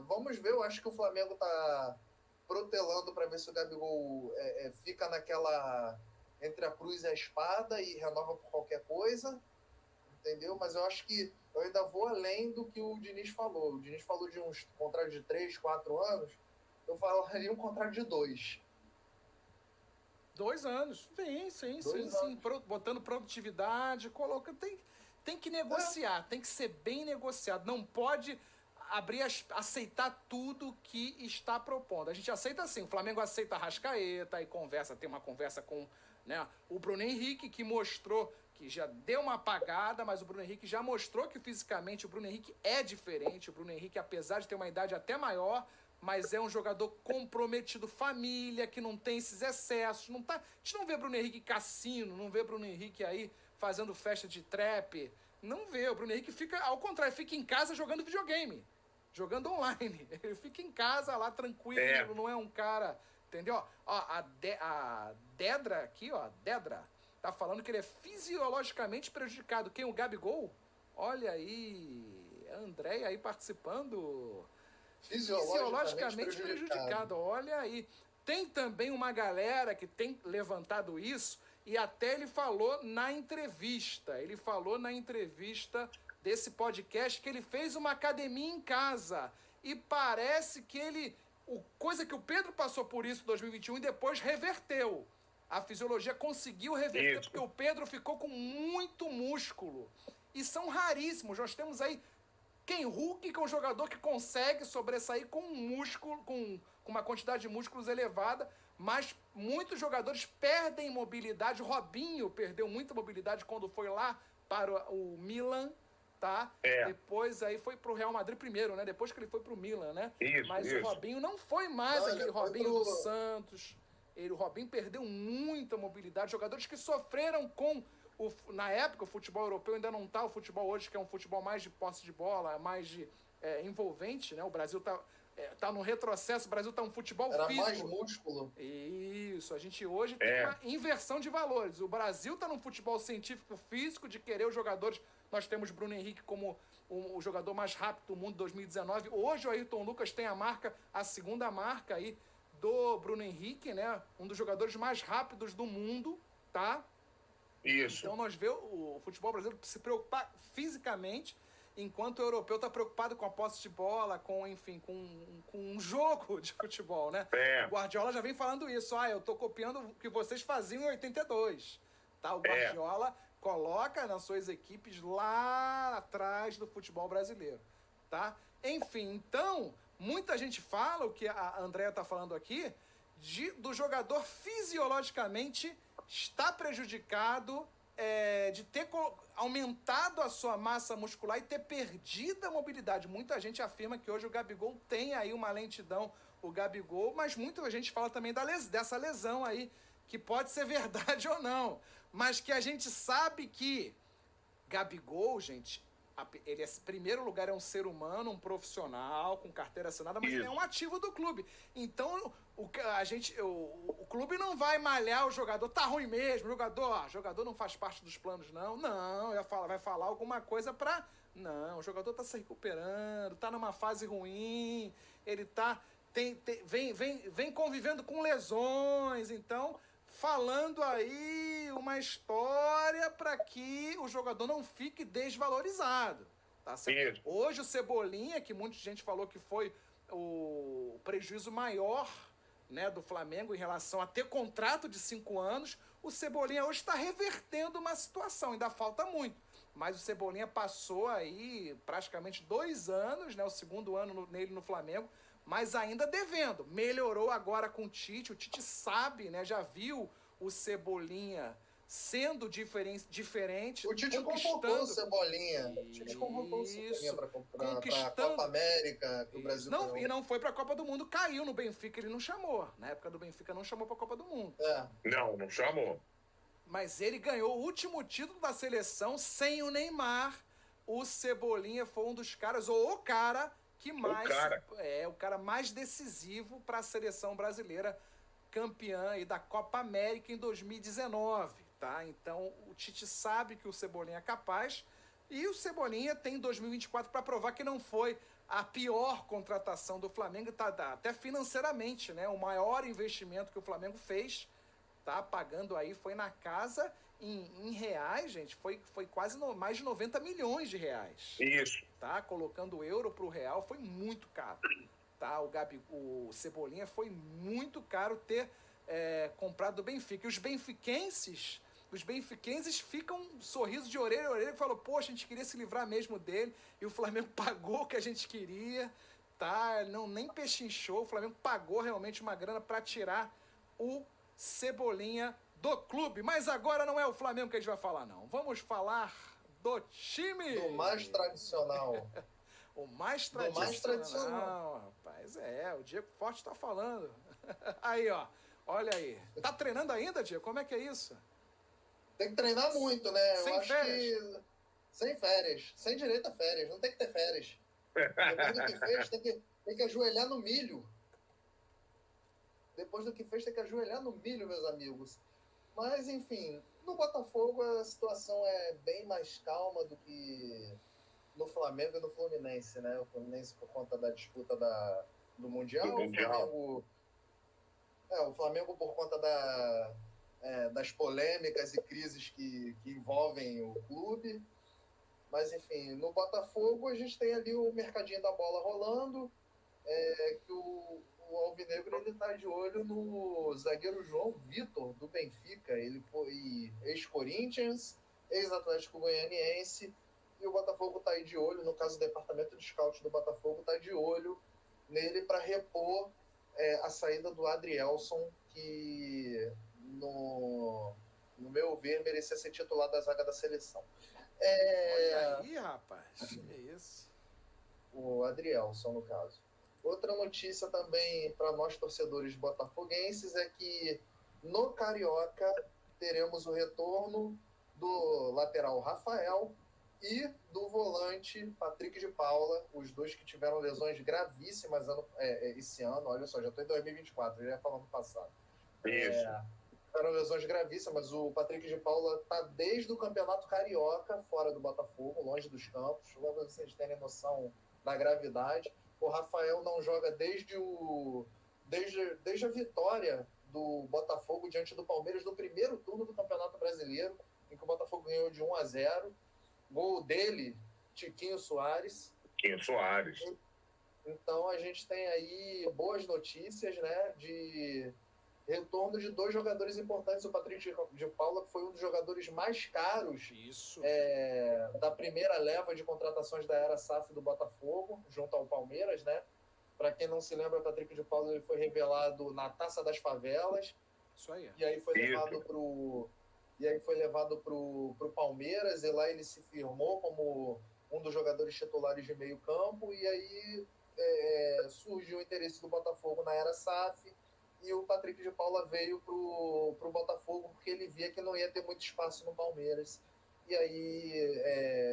vamos ver. Eu acho que o Flamengo está protelando para ver se o Gabigol fica naquela entre a cruz e a espada e renova por qualquer coisa. Entendeu? Mas eu acho que eu ainda vou além do que o Diniz falou. O Diniz falou de uns contratos de 3, 4 anos. Eu falaria um contrato de 2. 2 anos. Sim. Botando produtividade, tem que negociar, tem que ser bem negociado. Não pode aceitar tudo que está propondo. A gente aceita assim, o Flamengo aceita a Arrascaeta, aí tem uma conversa com, né, o Bruno Henrique, que mostrou que já deu uma apagada, mas o Bruno Henrique já mostrou que fisicamente o Bruno Henrique é diferente. O Bruno Henrique, apesar de ter uma idade até maior, mas é um jogador comprometido, família, que não tem esses excessos. A gente não vê Bruno Henrique cassino, não vê Bruno Henrique aí fazendo festa de trap. Não vê. O Bruno Henrique fica, ao contrário, fica em casa jogando videogame, jogando online. Ele fica em casa lá tranquilo, não é um cara... Entendeu? Ó, a Dedra aqui, ó, tá falando que ele é fisiologicamente prejudicado. Quem? O Gabigol? Olha aí, André aí participando. Fisiologicamente prejudicado. Olha aí. Tem também uma galera que tem levantado isso e até ele falou na entrevista. Ele falou na entrevista desse podcast que ele fez uma academia em casa. E parece que coisa que o Pedro passou por isso em 2021 e depois reverteu. A fisiologia conseguiu reverter porque o Pedro ficou com muito músculo. E são raríssimos. Nós temos aí Ken Hulk, que é um jogador que consegue sobressair com músculo, com uma quantidade de músculos elevada, mas muitos jogadores perdem mobilidade. O Robinho perdeu muita mobilidade quando foi lá para o Milan, tá? Depois aí foi pro Real Madrid primeiro, né? Depois que ele foi pro Milan, né? Mas o Robinho não foi mais aquele Robinho do Santos. O Robinho perdeu muita mobilidade. Jogadores que sofreram com... na época, o futebol europeu ainda não tá o futebol hoje, que é um futebol mais de posse de bola, mais de envolvente, né? O Brasil tá no retrocesso, o Brasil tá um futebol físico. Era mais músculo. Isso, a gente hoje tem uma inversão de valores. O Brasil tá num futebol científico físico, de querer os jogadores... Nós temos Bruno Henrique como o jogador mais rápido do mundo em 2019. Hoje o Ayrton Lucas tem a segunda marca aí do Bruno Henrique, né? Um dos jogadores mais rápidos do mundo, tá? Isso. Então nós vemos o futebol brasileiro se preocupar fisicamente, enquanto o europeu está preocupado com a posse de bola, com um jogo de futebol, né? O Guardiola já vem falando isso. Eu tô copiando o que vocês faziam em 82. Tá? O Guardiola coloca nas suas equipes lá atrás do futebol brasileiro, tá? Enfim, então, muita gente fala, o que a Andréa tá falando aqui, do jogador fisiologicamente está prejudicado, de ter aumentado a sua massa muscular e ter perdido a mobilidade. Muita gente afirma que hoje o Gabigol tem aí uma lentidão, mas muita gente fala também dessa lesão aí, que pode ser verdade ou não, mas que a gente sabe que Gabigol, gente, Ele, em primeiro lugar, é um ser humano, um profissional, com carteira assinada, mas ele é um ativo do clube. Então, o clube não vai malhar o jogador. Tá ruim mesmo, jogador não faz parte dos planos, não. Não, vai falar alguma coisa pra... Não, o jogador tá se recuperando, tá numa fase ruim, ele tá... vem convivendo com lesões, então... falando aí uma história para que o jogador não fique desvalorizado. Tá certo? Hoje o Cebolinha, que muita gente falou que foi o prejuízo maior, né, do Flamengo em relação a ter contrato de 5 anos, o Cebolinha hoje está revertendo uma situação, ainda falta muito. Mas o Cebolinha passou aí praticamente 2 anos, né, o segundo ano nele no Flamengo, mas ainda devendo. Melhorou agora com o Tite sabe, né? Já viu o Cebolinha sendo diferente. O Tite convocou o Cebolinha. O Tite convocou o Cebolinha para a Copa América, que o Brasil não, e não foi para a Copa do Mundo, caiu no Benfica, ele não chamou. Na época do Benfica não chamou para a Copa do Mundo. Não chamou. Mas ele ganhou o último título da seleção sem o Neymar. O Cebolinha foi um dos caras, ou o cara... o cara mais decisivo para a seleção brasileira, campeã aí da Copa América em 2019, tá? Então o Tite sabe que o Cebolinha é capaz e o Cebolinha tem 2024 para provar que não foi a pior contratação do Flamengo, tá? Até financeiramente, né? O maior investimento que o Flamengo fez, tá? Pagando aí, foi na casa em reais, gente, foi quase mais de 90 milhões de reais. Isso. Tá? Colocando o euro pro real, foi muito caro. Tá? O Cebolinha foi muito caro ter comprado do Benfica. E os benfiquenses ficam um sorriso de orelha a orelha e falam, poxa, a gente queria se livrar mesmo dele, e o Flamengo pagou o que a gente queria, tá? Não, nem pechinchou, o Flamengo pagou realmente uma grana para tirar o Cebolinha do clube. Mas agora não é o Flamengo que a gente vai falar, não. Vamos falar do time. Do mais tradicional. O mais tradicional. Rapaz, o Diego Forte tá falando. Aí, ó. Olha aí. Tá treinando ainda, Diego? Como é que é isso? Tem que treinar muito, né? Sem férias. Sem férias. Sem direito a férias. Não tem que ter férias. Depois do que fez, tem que ajoelhar no milho. Depois do que fez, tem que ajoelhar no milho, meus amigos. Mas, enfim, no Botafogo a situação é bem mais calma do que no Flamengo e no Fluminense, né? O Fluminense por conta da disputa do Mundial. O Flamengo por conta das polêmicas e crises que envolvem o clube. Mas, enfim, no Botafogo a gente tem ali o mercadinho da bola rolando, que o Alvinegro ele tá de olho no zagueiro João Vitor, do Benfica. Ele foi ex-Corinthians, ex-Atlético Goianiense, e o Botafogo tá aí de olho, no caso o departamento de scout do Botafogo tá de olho nele para repor a saída do Adrielson, que no meu ver merecia ser titular da zaga da seleção. Olha aí, rapaz, que isso? O Adrielson, no caso. Outra notícia também para nós torcedores botafoguenses é que no Carioca teremos o retorno do lateral Rafael e do volante Patrick de Paula, os dois que tiveram lesões gravíssimas esse ano. Olha só, já estou em 2024, já ia falar no passado. Isso. Tiveram lesões gravíssimas. O Patrick de Paula está desde o Campeonato Carioca fora do Botafogo, longe dos campos, para vocês terem noção da gravidade. O Rafael não joga desde a vitória do Botafogo diante do Palmeiras no primeiro turno do Campeonato Brasileiro, em que o Botafogo ganhou de 1-0. Gol dele, Tiquinho Soares. Então a gente tem aí boas notícias, né, de retorno de 2 jogadores importantes. O Patrick de Paula, que foi um dos jogadores mais caros da primeira leva de contratações da era SAF do Botafogo, junto ao Palmeiras, né? Para quem não se lembra, o Patrick de Paula ele foi revelado na Taça das Favelas. Isso aí. E aí foi levado pro Palmeiras, e lá ele se firmou como um dos jogadores titulares de meio campo, e aí surgiu o interesse do Botafogo na era SAF, e o Patrick de Paula veio pro Botafogo porque ele via que não ia ter muito espaço no Palmeiras, e aí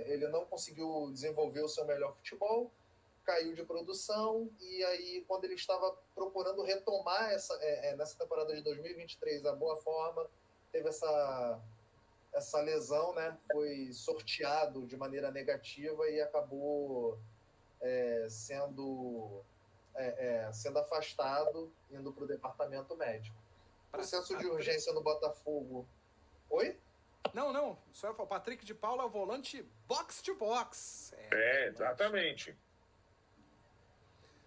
ele não conseguiu desenvolver o seu melhor futebol, caiu de produção, e aí quando ele estava procurando retomar nessa temporada de 2023 a boa forma, teve essa lesão, né? Foi sorteado de maneira negativa e acabou sendo afastado, indo para o departamento médico. O senso de urgência no Botafogo... Oi? Não. Só o Patrick de Paula é o volante box to box. Exatamente.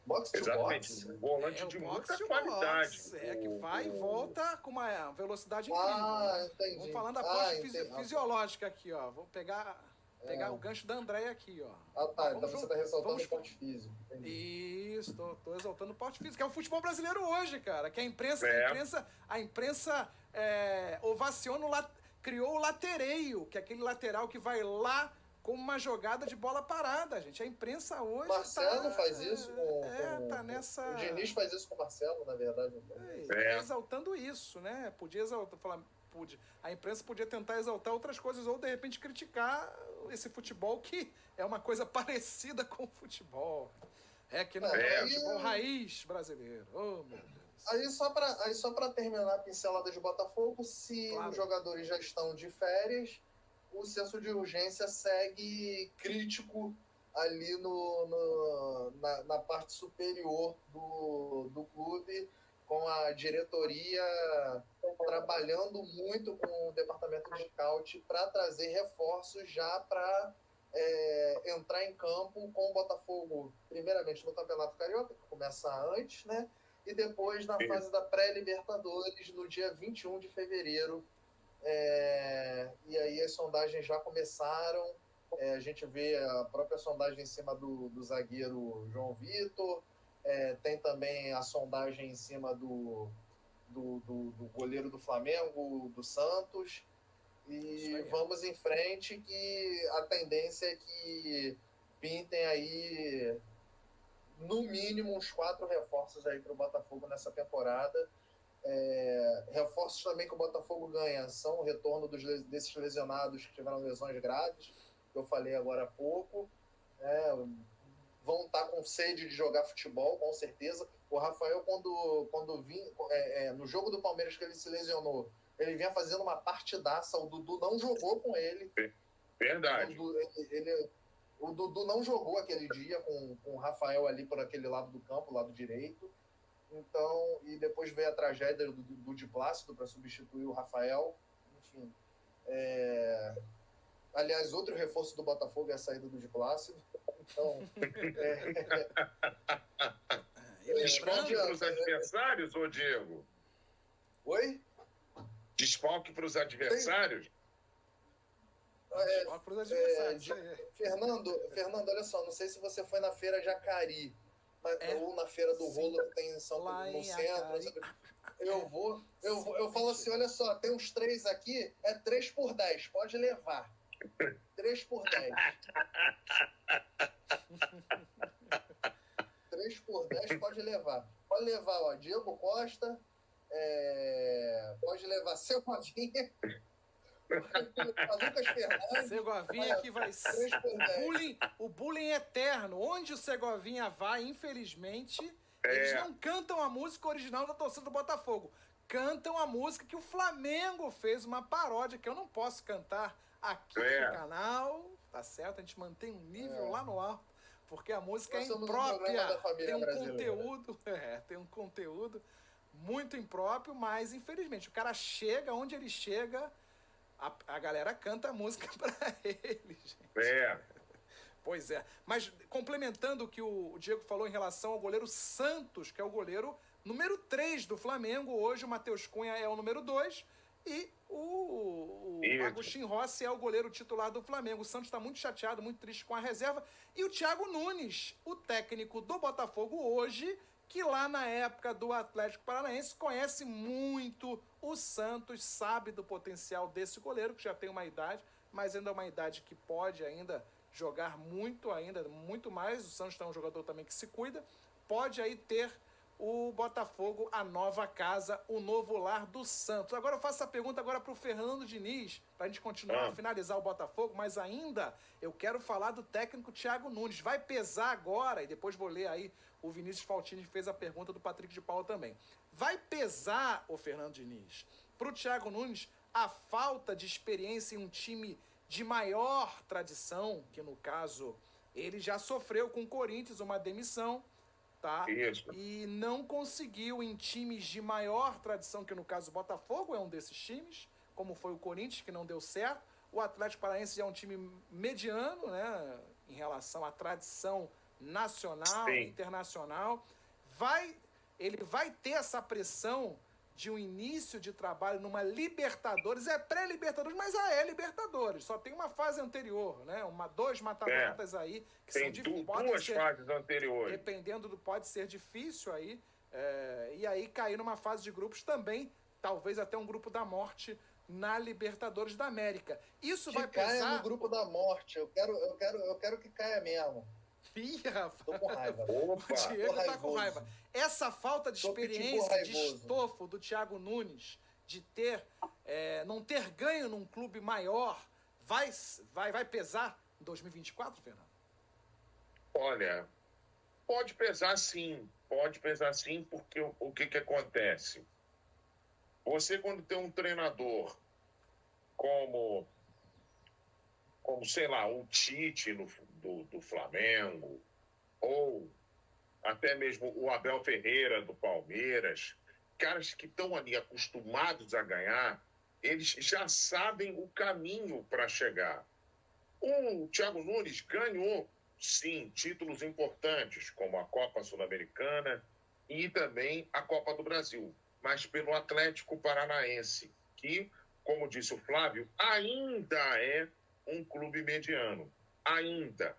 Box to box? Volante de muita qualidade. Que vai e volta com uma velocidade incrível. Entendi. Vamos falando da parte fisiológica aqui, ó. Vou pegar o gancho da Andréia aqui, ó. Então você está ressaltando o porte físico. Entendi. Isso, tô exaltando o porte físico, que é o futebol brasileiro hoje, cara. Que a imprensa ovaciona, criou o latereio, que é aquele lateral que vai lá com uma jogada de bola parada, gente. A imprensa hoje Marcelo faz isso tá nessa... O Diniz faz isso com o Marcelo, na verdade. Exaltando isso, né? A imprensa podia tentar exaltar outras coisas ou, de repente, criticar esse futebol que é uma coisa parecida com o futebol. Que não é o futebol raiz brasileiro. Oh, meu Deus. Aí só para terminar a pincelada de Botafogo, se os jogadores já estão de férias, o senso de urgência segue crítico ali na parte superior do clube, com a diretoria trabalhando muito com o departamento de scout para trazer reforços já para entrar em campo com o Botafogo, primeiramente no Campeonato Carioca, que começa antes, né? E depois na fase da pré-Libertadores, no dia 21 de fevereiro. E aí as sondagens já começaram. A gente vê a própria sondagem em cima do zagueiro João Vitor. Tem também a sondagem em cima do goleiro do Flamengo, do Santos. E vamos em frente, que a tendência é que pintem aí no mínimo uns 4 reforços aí para o Botafogo nessa temporada. Reforços também que o Botafogo ganha são o retorno desses lesionados que tiveram lesões graves, que eu falei agora há pouco. Vão estar com sede de jogar futebol, com certeza. O Rafael, quando vinha no jogo do Palmeiras que ele se lesionou, ele vinha fazendo uma partidaça. O Dudu não jogou com ele. Verdade. O Dudu não jogou aquele dia com o Rafael ali por aquele lado do campo, lado direito. Então, e depois veio a tragédia do Di Plácido para substituir o Rafael. Enfim. Aliás, outro reforço do Botafogo é a saída do Di Plácido. Então. Desfalque para os adversários, ô Diego? Oi? Desfalque para os adversários? Desfalque para os adversários. Fernando, olha só, não sei se você foi na Feira Jacari, ou na Feira do Rolo que tem no centro. Eu falo assim, olha só, tem uns 3 aqui, 3 por 10, pode levar. 3 por 10. 3 por 10 pode levar. Pode levar, ó, Diego Costa, pode levar Segovinha, Lucas Fernandes. Segovinha que vai ser o bullying eterno. Onde o Segovinha vai, infelizmente, eles não cantam a música original da torcida do Botafogo. Cantam a música que o Flamengo fez, uma paródia, que eu não posso cantar aqui no canal, tá certo? A gente mantém um nível lá no alto, porque a música é imprópria, tem um conteúdo muito impróprio, mas infelizmente o cara chega onde ele chega, a galera canta a música pra ele, gente. Pois é, mas complementando o que o Diego falou em relação ao goleiro Santos, que é o goleiro número 3 do Flamengo, hoje o Matheus Cunha é o número 2, e o Agustin Rossi é o goleiro titular do Flamengo. O Santos está muito chateado, muito triste com a reserva. E o Thiago Nunes, o técnico do Botafogo hoje, que lá na época do Atlético Paranaense conhece muito o Santos, sabe do potencial desse goleiro, que já tem uma idade, mas ainda é uma idade que pode ainda jogar muito mais. O Santos é um jogador também que se cuida. Pode aí ter o Botafogo, a nova casa, o novo lar do Santos. Agora eu faço essa pergunta agora para o Fernando Diniz, para a gente continuar, finalizar o Botafogo, mas ainda eu quero falar do técnico Thiago Nunes. Vai pesar agora, e depois vou ler aí, o Vinícius Faltini fez a pergunta do Patrick de Paula também. Vai pesar, o Fernando Diniz, para o Thiago Nunes, a falta de experiência em um time de maior tradição, que no caso ele já sofreu com o Corinthians uma demissão, tá? Isso. E não conseguiu em times de maior tradição, que no caso o Botafogo é um desses times, como foi o Corinthians, que não deu certo. O Atlético Paranaense é um time mediano, né, em relação à tradição nacional, Sim. internacional. Ele vai ter essa pressão de um início de trabalho numa Libertadores, é pré-Libertadores, mas é Libertadores, só tem uma fase anterior, né? Dois mata-matas aí que tem são difíceis. Duas fases anteriores. Dependendo pode ser difícil aí, e aí cair numa fase de grupos também, talvez até um grupo da morte na Libertadores da América. Isso vai pesar... caia no grupo da morte, eu quero que caia mesmo. Ih, Rafa. Tô com raiva. O Diego tá com raiva. Essa falta de experiência, de estofo do Thiago Nunes, de não ter ganho num clube maior, vai pesar em 2024, Fernando? Olha, pode pesar sim, porque o que acontece? Você, quando tem um treinador como sei lá, o Tite do Flamengo, ou até mesmo o Abel Ferreira do Palmeiras, caras que estão ali acostumados a ganhar, eles já sabem o caminho para chegar. O Thiago Nunes ganhou, sim, títulos importantes, como a Copa Sul-Americana e também a Copa do Brasil, mas pelo Atlético Paranaense, que, como disse o Flávio, ainda é um clube mediano. Ainda.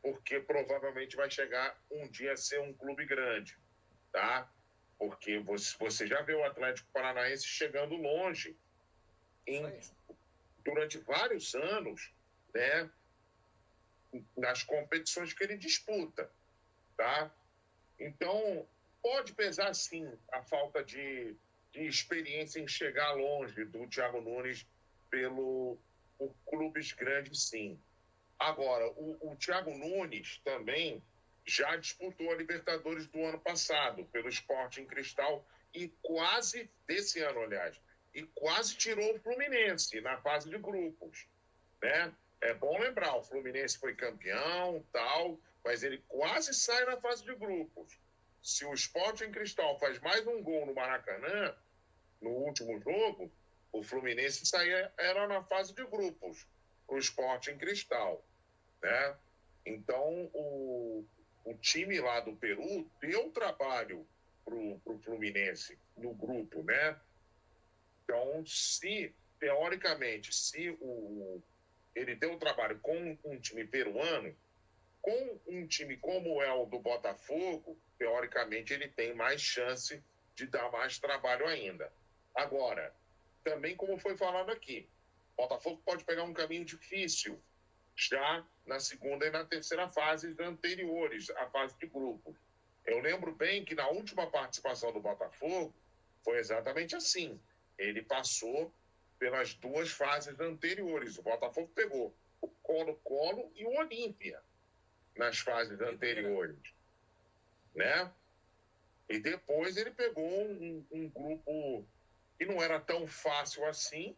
Porque provavelmente vai chegar um dia a ser um clube grande, tá? Porque você já vê o Atlético Paranaense chegando longe durante vários anos, né? Nas competições que ele disputa, tá? Então, pode pesar, sim, a falta de experiência em chegar longe do Thiago Nunes por clubes grandes, sim. Agora, o Thiago Nunes também já disputou a Libertadores do ano passado, pelo Sporting Cristal, e quase, desse ano, aliás, e quase tirou o Fluminense na fase de grupos, né? É bom lembrar, o Fluminense foi campeão, tal, mas ele quase sai na fase de grupos. Se o Sporting Cristal faz mais um gol no Maracanã, no último jogo, o Fluminense era na fase de grupos, o Sporting Cristal, né? Então, o time lá do Peru deu trabalho pro Fluminense no grupo, né? Então, teoricamente, ele deu trabalho com um time peruano, com um time como é o do Botafogo, teoricamente ele tem mais chance de dar mais trabalho ainda. Agora, também como foi falado aqui, o Botafogo pode pegar um caminho difícil já na segunda e na terceira fase anteriores, à fase de grupos. Eu lembro bem que na última participação do Botafogo foi exatamente assim. Ele passou pelas duas fases anteriores. O Botafogo pegou o Colo-Colo e o Olímpia nas fases anteriores, né? E depois ele pegou um grupo que não era tão fácil assim,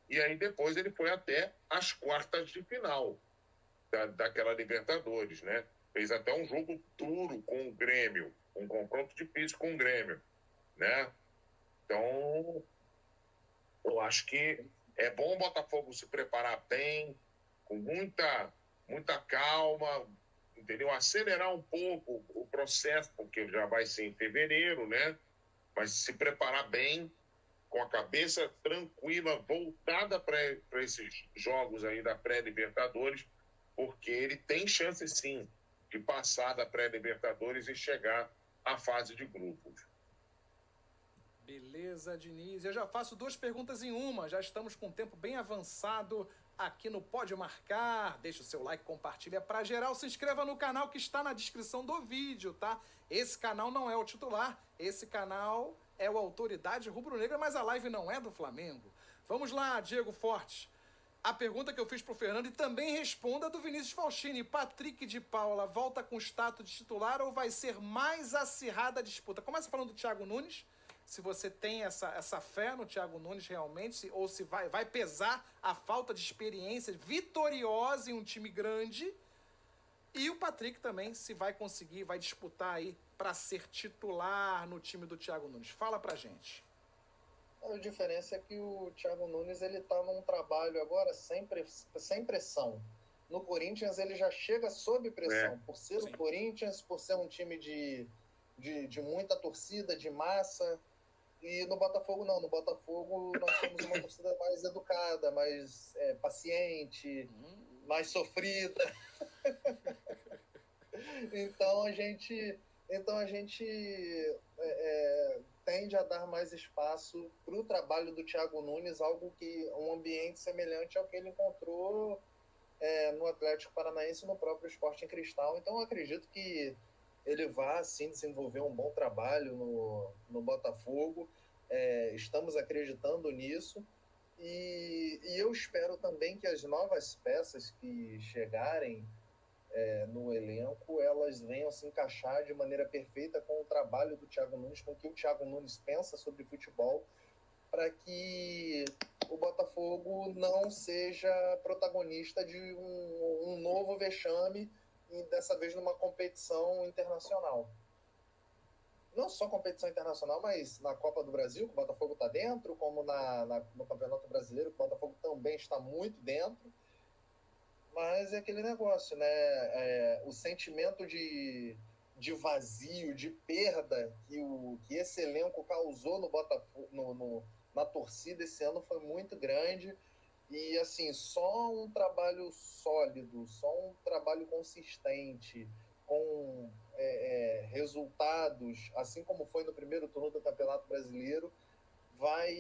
e aí depois ele foi até as quartas de final daquela Libertadores, né? Fez até um jogo duro com o Grêmio, um confronto difícil com o Grêmio, né? Então, eu acho que é bom o Botafogo se preparar bem, com muita calma, entendeu? Acelerar um pouco o processo, porque já vai ser em fevereiro, né? Mas se preparar bem, com a cabeça tranquila, voltada para esses jogos aí da pré-Libertadores, porque ele tem chance, sim, de passar da pré-Libertadores e chegar à fase de grupos. Beleza, Diniz. Eu já faço duas perguntas em uma. Já estamos com um tempo bem avançado aqui no Pode Marcar. Deixa o seu like, compartilha para geral. Se inscreva no canal que está na descrição do vídeo, tá? Esse canal não é o titular, esse canal é o Autoridade Rubro-Negra, mas a live não é do Flamengo. Vamos lá, Diego Fortes. A pergunta que eu fiz pro Fernando e também responda do Vinícius Faustini. Patrick de Paula volta com status de titular ou vai ser mais acirrada a disputa? Começa falando do Thiago Nunes. Se você tem essa fé no Thiago Nunes realmente, ou se vai pesar a falta de experiência vitoriosa em um time grande. E o Patrick também, se vai conseguir, vai disputar aí para ser titular no time do Thiago Nunes. Fala pra gente. A diferença é que o Thiago Nunes ele tá num trabalho agora sem pressão. No Corinthians ele já chega sob pressão, por ser sim. o Corinthians, por ser um time de muita torcida, de massa. E no Botafogo não, no Botafogo nós somos uma torcida mais educada, mais paciente, mais sofrida. Então a gente tende a dar mais espaço para o trabalho do Thiago Nunes, um ambiente semelhante ao que ele encontrou no Atlético Paranaense e no próprio Sporting Cristal. Então eu acredito que ele vai sim desenvolver um bom trabalho no Botafogo. Estamos acreditando nisso e eu espero também que as novas peças que chegarem no elenco, elas venham se encaixar de maneira perfeita com o trabalho do Thiago Nunes, com o que o Thiago Nunes pensa sobre futebol, para que o Botafogo não seja protagonista de um novo vexame, e dessa vez numa competição internacional. Não só competição internacional, mas na Copa do Brasil, que o Botafogo está dentro, como no Campeonato Brasileiro, que o Botafogo também está muito dentro. Mas é aquele negócio, né? O sentimento de vazio, de perda que esse elenco causou no Botafogo, na torcida esse ano foi muito grande. E, assim, só um trabalho sólido, só um trabalho consistente, com resultados, assim como foi no primeiro turno do Campeonato Brasileiro, vai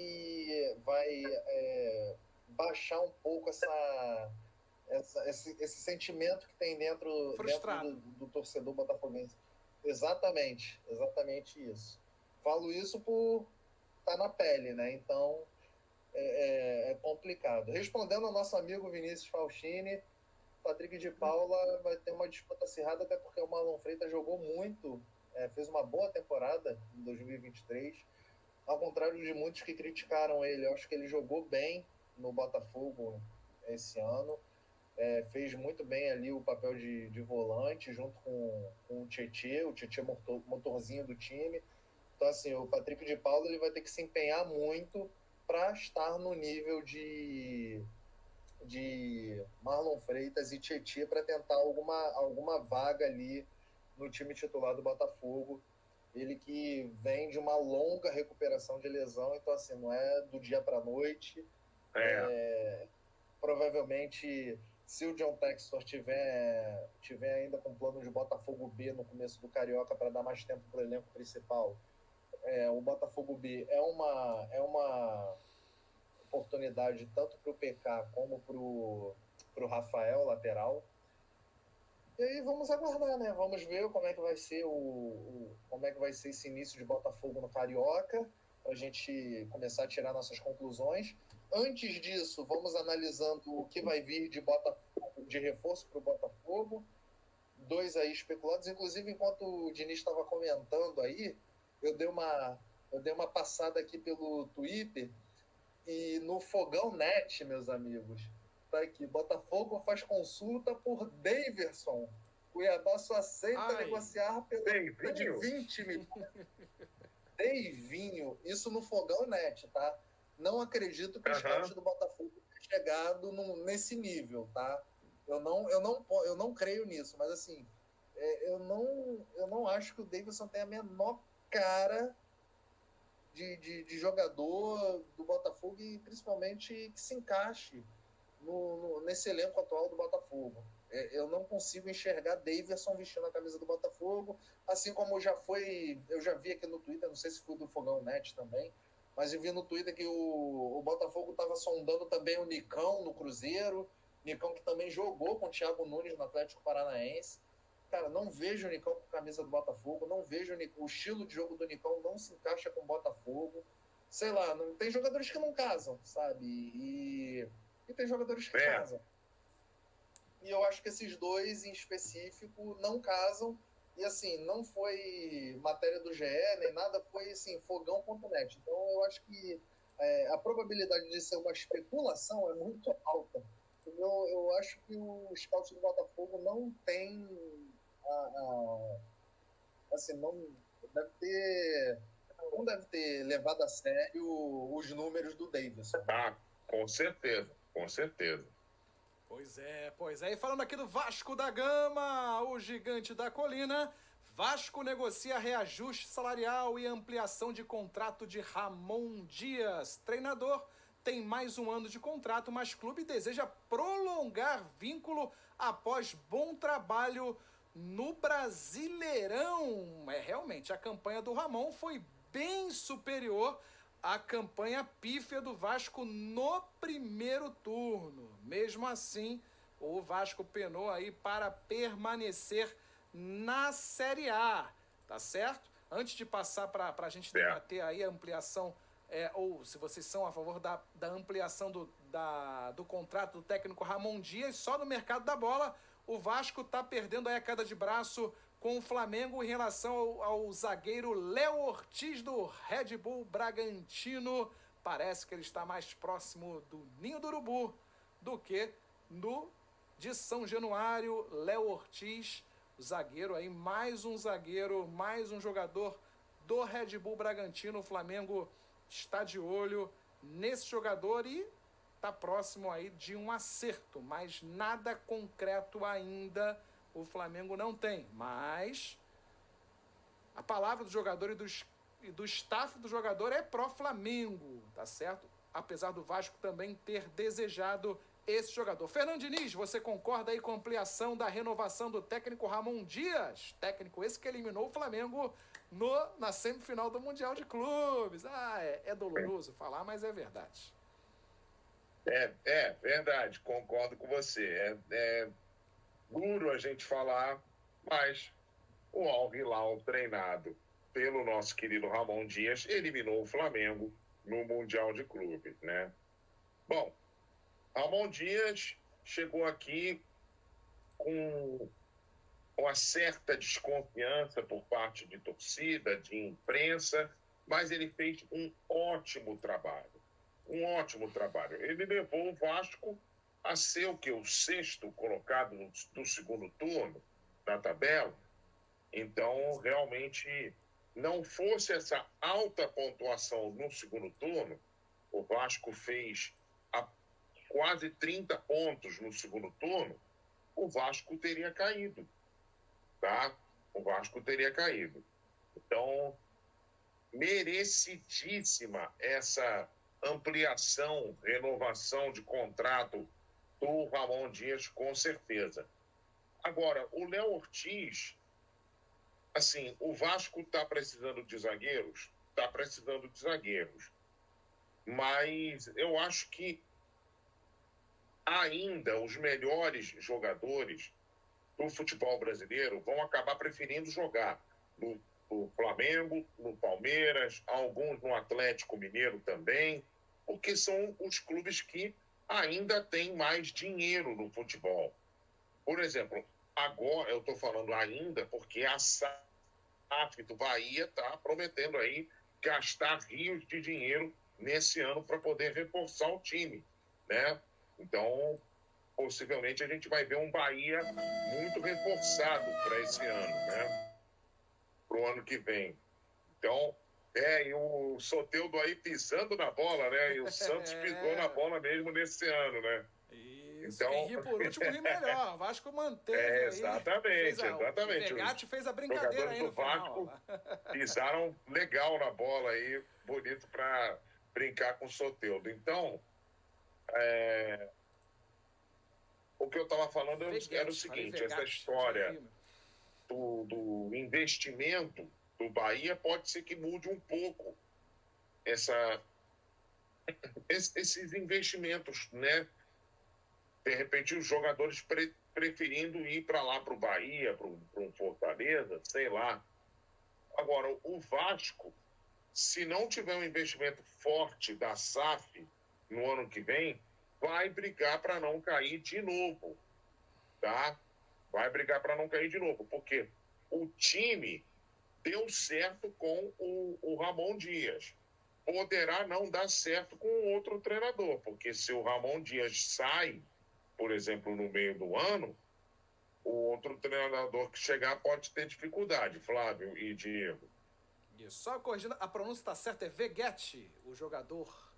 baixar um pouco esse sentimento que tem dentro do torcedor botafoguense. Exatamente isso. Falo isso por estar na pele, né? Então é complicado. Respondendo ao nosso amigo Vinícius Faustini, Patrick de Paula vai ter uma disputa acirrada, até porque o Marlon Freitas jogou muito, fez uma boa temporada em 2023, ao contrário de muitos que criticaram ele. Eu acho que ele jogou bem no Botafogo esse ano. Fez muito bem ali o papel de volante, junto com o Tietê motorzinho do time. Então, assim, o Patrick de Paula ele vai ter que se empenhar muito para estar no nível de Marlon Freitas e Tietê, para tentar alguma vaga ali no time titular do Botafogo. Ele que vem de uma longa recuperação de lesão, então, assim, não é do dia para a noite. Provavelmente, se o John Textor tiver ainda com plano de Botafogo B no começo do Carioca para dar mais tempo para o elenco principal, o Botafogo B é uma oportunidade tanto para o PK como para o Rafael, lateral. E aí vamos aguardar, né? Vamos ver como é que vai ser como é que vai ser esse início de Botafogo no Carioca, para a gente começar a tirar nossas conclusões. Antes disso, vamos analisando o que vai vir de reforço para o Botafogo. 2 aí especulados. Inclusive, enquanto o Diniz estava comentando aí, eu dei uma passada aqui pelo Twitter, e no Fogão Net, meus amigos, tá aqui: Botafogo faz consulta por Daverson. Cuiabá só aceita negociar pelo de 20 milhões. Deivinho, isso no Fogão Net, tá? Não acredito que o scout do Botafogo tenha chegado nesse nível, tá? Eu não creio nisso, mas assim, eu não acho que o Davidson tem a menor cara de jogador do Botafogo, e principalmente que se encaixe nesse elenco atual do Botafogo. Eu não consigo enxergar Davidson vestindo a camisa do Botafogo, assim como eu já vi aqui no Twitter, não sei se foi do Fogão Net também, mas eu vi no Twitter que o Botafogo estava sondando também o Nicão no Cruzeiro, Nicão que também jogou com o Thiago Nunes no Atlético Paranaense. Cara, não vejo o Nicão com a camisa do Botafogo, não vejo o estilo de jogo do Nicão não se encaixa com o Botafogo. Sei lá, não, tem jogadores que não casam, sabe? E tem jogadores que casam. E eu acho que esses dois em específico não casam. E assim, não foi matéria do GE, nem nada, foi assim, fogão.net. Então eu acho que a probabilidade de ser uma especulação é muito alta. Eu acho que o scout do Botafogo não tem assim, não deve ter levado a sério os números do Davidson. Ah, com certeza, com certeza. Pois é. E falando aqui do Vasco da Gama, o gigante da colina, Vasco negocia reajuste salarial e ampliação de contrato de Ramon Dias. Treinador tem mais um ano de contrato, mas clube deseja prolongar vínculo após bom trabalho no Brasileirão. Realmente, a campanha do Ramon foi bem superior à campanha pífia do Vasco no primeiro turno. Mesmo assim, o Vasco penou aí para permanecer na Série A, tá certo? Antes de passar para a gente debater aí a ampliação, ou se vocês são a favor da ampliação do contrato do técnico Ramon Dias, só no mercado da bola, o Vasco está perdendo aí a queda de braço com o Flamengo em relação ao zagueiro Léo Ortiz do Red Bull Bragantino. Parece que ele está mais próximo do Ninho do Urubu do que de São Januário. Léo Ortiz, zagueiro aí, mais um jogador do Red Bull Bragantino. O Flamengo está de olho nesse jogador e está próximo aí de um acerto, mas nada concreto ainda o Flamengo não tem. Mas a palavra do jogador e do staff do jogador é pró-Flamengo, tá certo? Apesar do Vasco também ter desejado esse jogador. Fernando Diniz, você concorda aí com a ampliação da renovação do técnico Ramon Dias? Técnico esse que eliminou o Flamengo na semifinal do Mundial de Clubes. É doloroso falar, mas é verdade. É verdade, concordo com você. É duro a gente falar, mas o Al Hilal, treinado pelo nosso querido Ramon Dias, eliminou o Flamengo no Mundial de Clubes, né? Bom, Ramon Dias chegou aqui com uma certa desconfiança por parte de torcida, de imprensa, mas ele fez um ótimo trabalho. Ele levou o Vasco a ser o sexto colocado do segundo turno da tabela. Então, realmente, não fosse essa alta pontuação no segundo turno, o Vasco fez quase 30 pontos no segundo turno, o Vasco teria caído, tá? O Vasco teria caído. Então, merecidíssima essa ampliação, renovação de contrato do Ramon Dias, com certeza. Agora, o Léo Ortiz, assim, o Vasco está precisando de zagueiros? Está precisando de zagueiros. Mas eu acho que ainda os melhores jogadores do futebol brasileiro vão acabar preferindo jogar no Flamengo, no Palmeiras, alguns no Atlético Mineiro também, porque são os clubes que ainda têm mais dinheiro no futebol. Por exemplo, agora eu estou falando ainda porque a SAF do Bahia está prometendo aí gastar rios de dinheiro nesse ano para poder reforçar o time, né? Então, possivelmente a gente vai ver um Bahia muito reforçado para esse ano, né? Para o ano que vem. Então, e o Soteldo aí pisando na bola, né? E o Santos pisou na bola mesmo nesse ano, né? Isso, então, quem ri por último ri melhor. O Vasco manteve exatamente, exatamente. O Vegatti fez a brincadeira aí no Vasco pisaram legal na bola aí, bonito para brincar com o Soteldo. Então, o que eu estava falando era o seguinte, essa história do investimento do Bahia pode ser que mude um pouco esses investimentos, né? De repente, os jogadores preferindo ir para lá, para o Bahia, para um Fortaleza, sei lá. Agora, o Vasco, se não tiver um investimento forte da SAF no ano que vem, vai brigar para não cair de novo, tá? Vai brigar para não cair de novo, porque o time deu certo com o Ramon Dias. Poderá não dar certo com outro treinador, porque se o Ramon Dias sai, por exemplo, no meio do ano, o outro treinador que chegar pode ter dificuldade, Flávio e Diego. Isso, só corrigindo, a pronúncia está certa, é Veguete, o jogador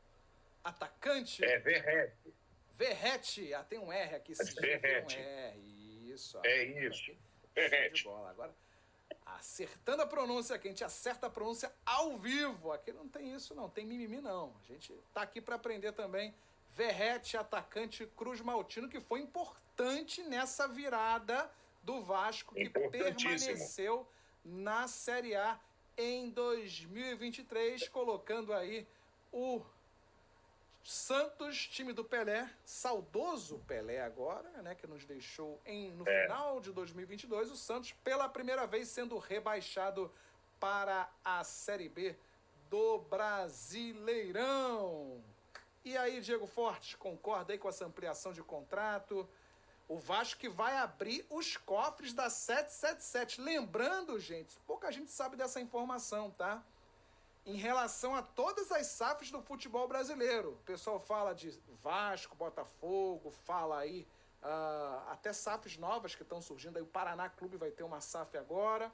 atacante. É Verrete. Verrete, tem um R aqui. Verrete. Um R, isso. Isso, Verrete. Agora, acertando a pronúncia aqui, a gente acerta a pronúncia ao vivo. Aqui não tem isso não, tem mimimi não. A gente tá aqui para aprender também. Verrete, atacante Cruz Maltino, que foi importante nessa virada do Vasco, que permaneceu na Série A em 2023, colocando aí o Santos, time do Pelé, saudoso Pelé agora, né, que nos deixou no final de 2022, o Santos pela primeira vez sendo rebaixado para a Série B do Brasileirão. E aí, Diego Fortes, concorda aí com essa ampliação de contrato? O Vasco que vai abrir os cofres da 777. Lembrando, gente, pouca gente sabe dessa informação, tá? Em relação a todas as SAFs do futebol brasileiro. O pessoal fala de Vasco, Botafogo, fala aí até SAFs novas que estão surgindo. Aí o Paraná Clube vai ter uma SAF agora,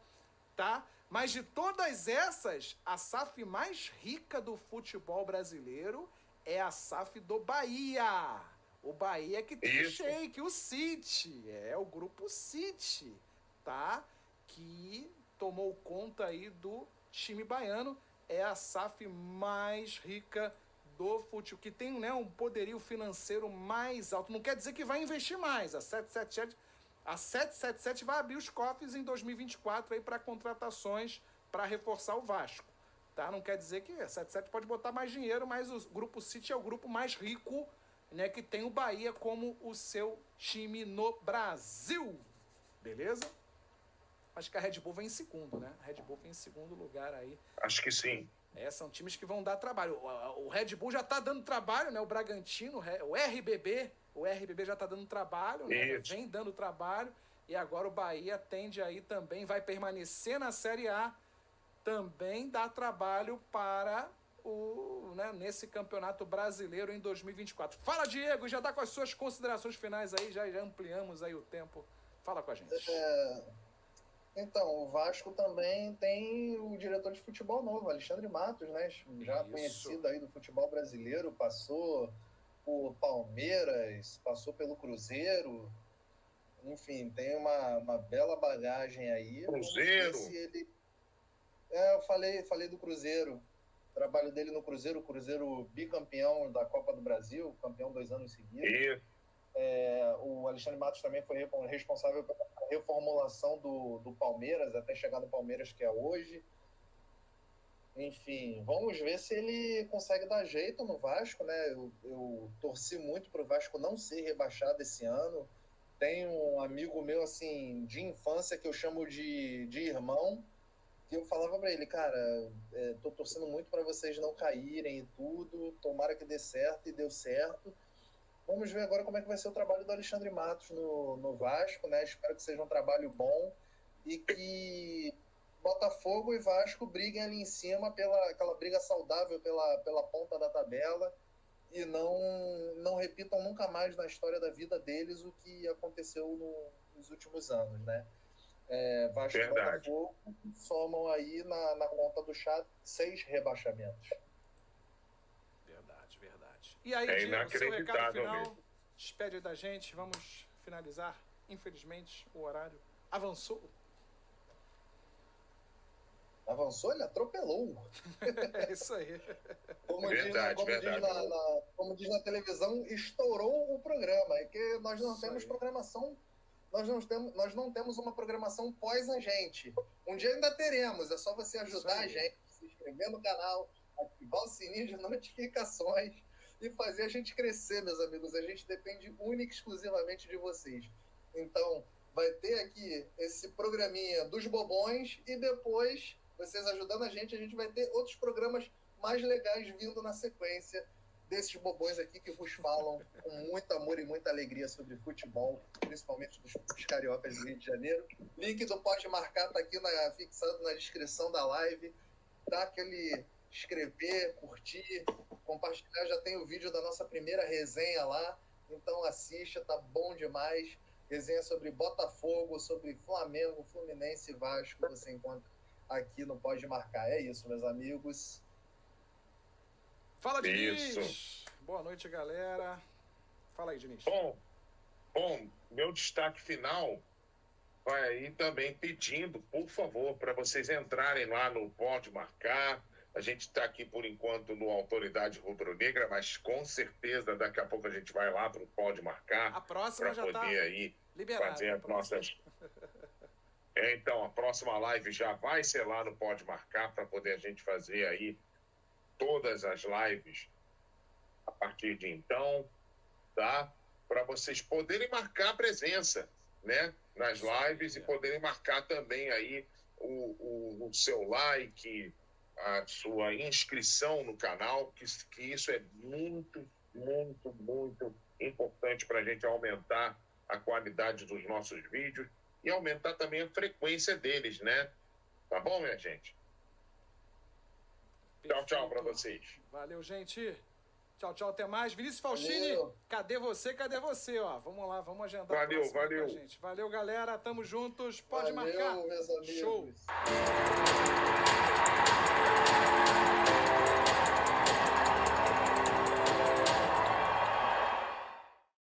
tá? Mas de todas essas, a SAF mais rica do futebol brasileiro é a SAF do Bahia. O Bahia que tem o Sheik, o City. É o grupo City, tá? Que tomou conta aí do time baiano. É a SAF mais rica do futebol, que tem, né, um poderio financeiro mais alto. Não quer dizer que vai investir mais. A 777 vai abrir os cofres em 2024 aí para contratações para reforçar o Vasco. Tá? Não quer dizer que a 77 pode botar mais dinheiro, mas o grupo City é o grupo mais rico, né, que tem o Bahia como o seu time no Brasil. Beleza? Acho que a Red Bull vem em segundo, né? A Red Bull vem em segundo lugar aí. Acho que sim. São times que vão dar trabalho. O Red Bull já tá dando trabalho, né? O Bragantino, o RBB já tá dando trabalho, né? Vem dando trabalho. E agora o Bahia tende aí também, vai permanecer na Série A, também dá trabalho para nesse campeonato brasileiro em 2024. Fala, Diego, já dá com as suas considerações finais aí, já ampliamos aí o tempo. Fala com a gente. Então, o Vasco também tem o diretor de futebol novo, Alexandre Matos, né? Já conhecido aí do futebol brasileiro, passou por Palmeiras, passou pelo Cruzeiro, enfim, tem uma bela bagagem aí. Cruzeiro? Eu falei do Cruzeiro, o trabalho dele no Cruzeiro, o Cruzeiro bicampeão da Copa do Brasil, campeão 2 anos seguidos. O Alexandre Matos também foi responsável pela reformulação do Palmeiras, até chegar no Palmeiras que é hoje. Enfim, vamos ver se ele consegue dar jeito no Vasco, né? Eu torci muito para o Vasco não ser rebaixado esse ano. Tem um amigo meu, assim, de infância, que eu chamo de irmão, que eu falava para ele, cara, tô torcendo muito para vocês não caírem e tudo, tomara que dê certo, e deu certo. Vamos ver agora como é que vai ser o trabalho do Alexandre Matos no Vasco, né? Espero que seja um trabalho bom e que Botafogo e Vasco briguem ali em cima aquela briga saudável pela ponta da tabela e não repitam nunca mais na história da vida deles o que aconteceu nos últimos anos, né? Vasco e Botafogo somam aí na conta do chá 6 rebaixamentos. E aí, Diego, seu recado final, despede da gente, vamos finalizar. Infelizmente, o horário avançou. Avançou? Ele atropelou. É isso aí. Como diz na televisão, estourou o programa. É que nós não temos programação, nós não temos uma programação pós a gente. Um dia ainda teremos, é só você ajudar a gente, se inscrever no canal, ativar ativar o sininho de notificações e fazer a gente crescer, meus amigos. A gente depende única e exclusivamente de vocês. Então, vai ter aqui esse programinha dos bobões e depois, vocês ajudando a gente vai ter outros programas mais legais vindo na sequência desses bobões aqui que vos falam com muito amor e muita alegria sobre futebol, principalmente dos cariocas do Rio de Janeiro. Link do Pode Marcar tá aqui fixado na descrição da live. Dá aquele inscrever, curtir, compartilhar. Já tem o vídeo da nossa primeira resenha lá, então assista, tá bom demais. Resenha sobre Botafogo, sobre Flamengo, Fluminense e Vasco, você encontra aqui no Pode Marcar. É isso, meus amigos. Fala, Diniz! Boa noite, galera. Fala aí, Diniz. Bom, meu destaque final vai aí também pedindo, por favor, para vocês entrarem lá no Pode Marcar. A gente está aqui, por enquanto, no Autoridade Rubro-Negra, mas com certeza daqui a pouco a gente vai lá para o Pode Marcar. A próxima já poder tá aí liberado. Fazer as nossas... Então, a próxima live já vai ser lá no Pode Marcar para poder a gente fazer aí todas as lives a partir de então, tá? Para vocês poderem marcar a presença, né? Nas lives e poderem marcar também aí o seu like, a sua inscrição no canal, que isso é muito, muito, muito importante para a gente aumentar a qualidade dos nossos vídeos e aumentar também a frequência deles, né? Tá bom, minha gente? Tchau, tchau para vocês. Valeu, gente. Tchau, tchau, até mais. Vinícius Faustini, cadê você? Ó, vamos lá, vamos agendar. Valeu. Gente. Valeu, galera. Tamo juntos. Pode Valeu, marcar. Meus amigos. Show.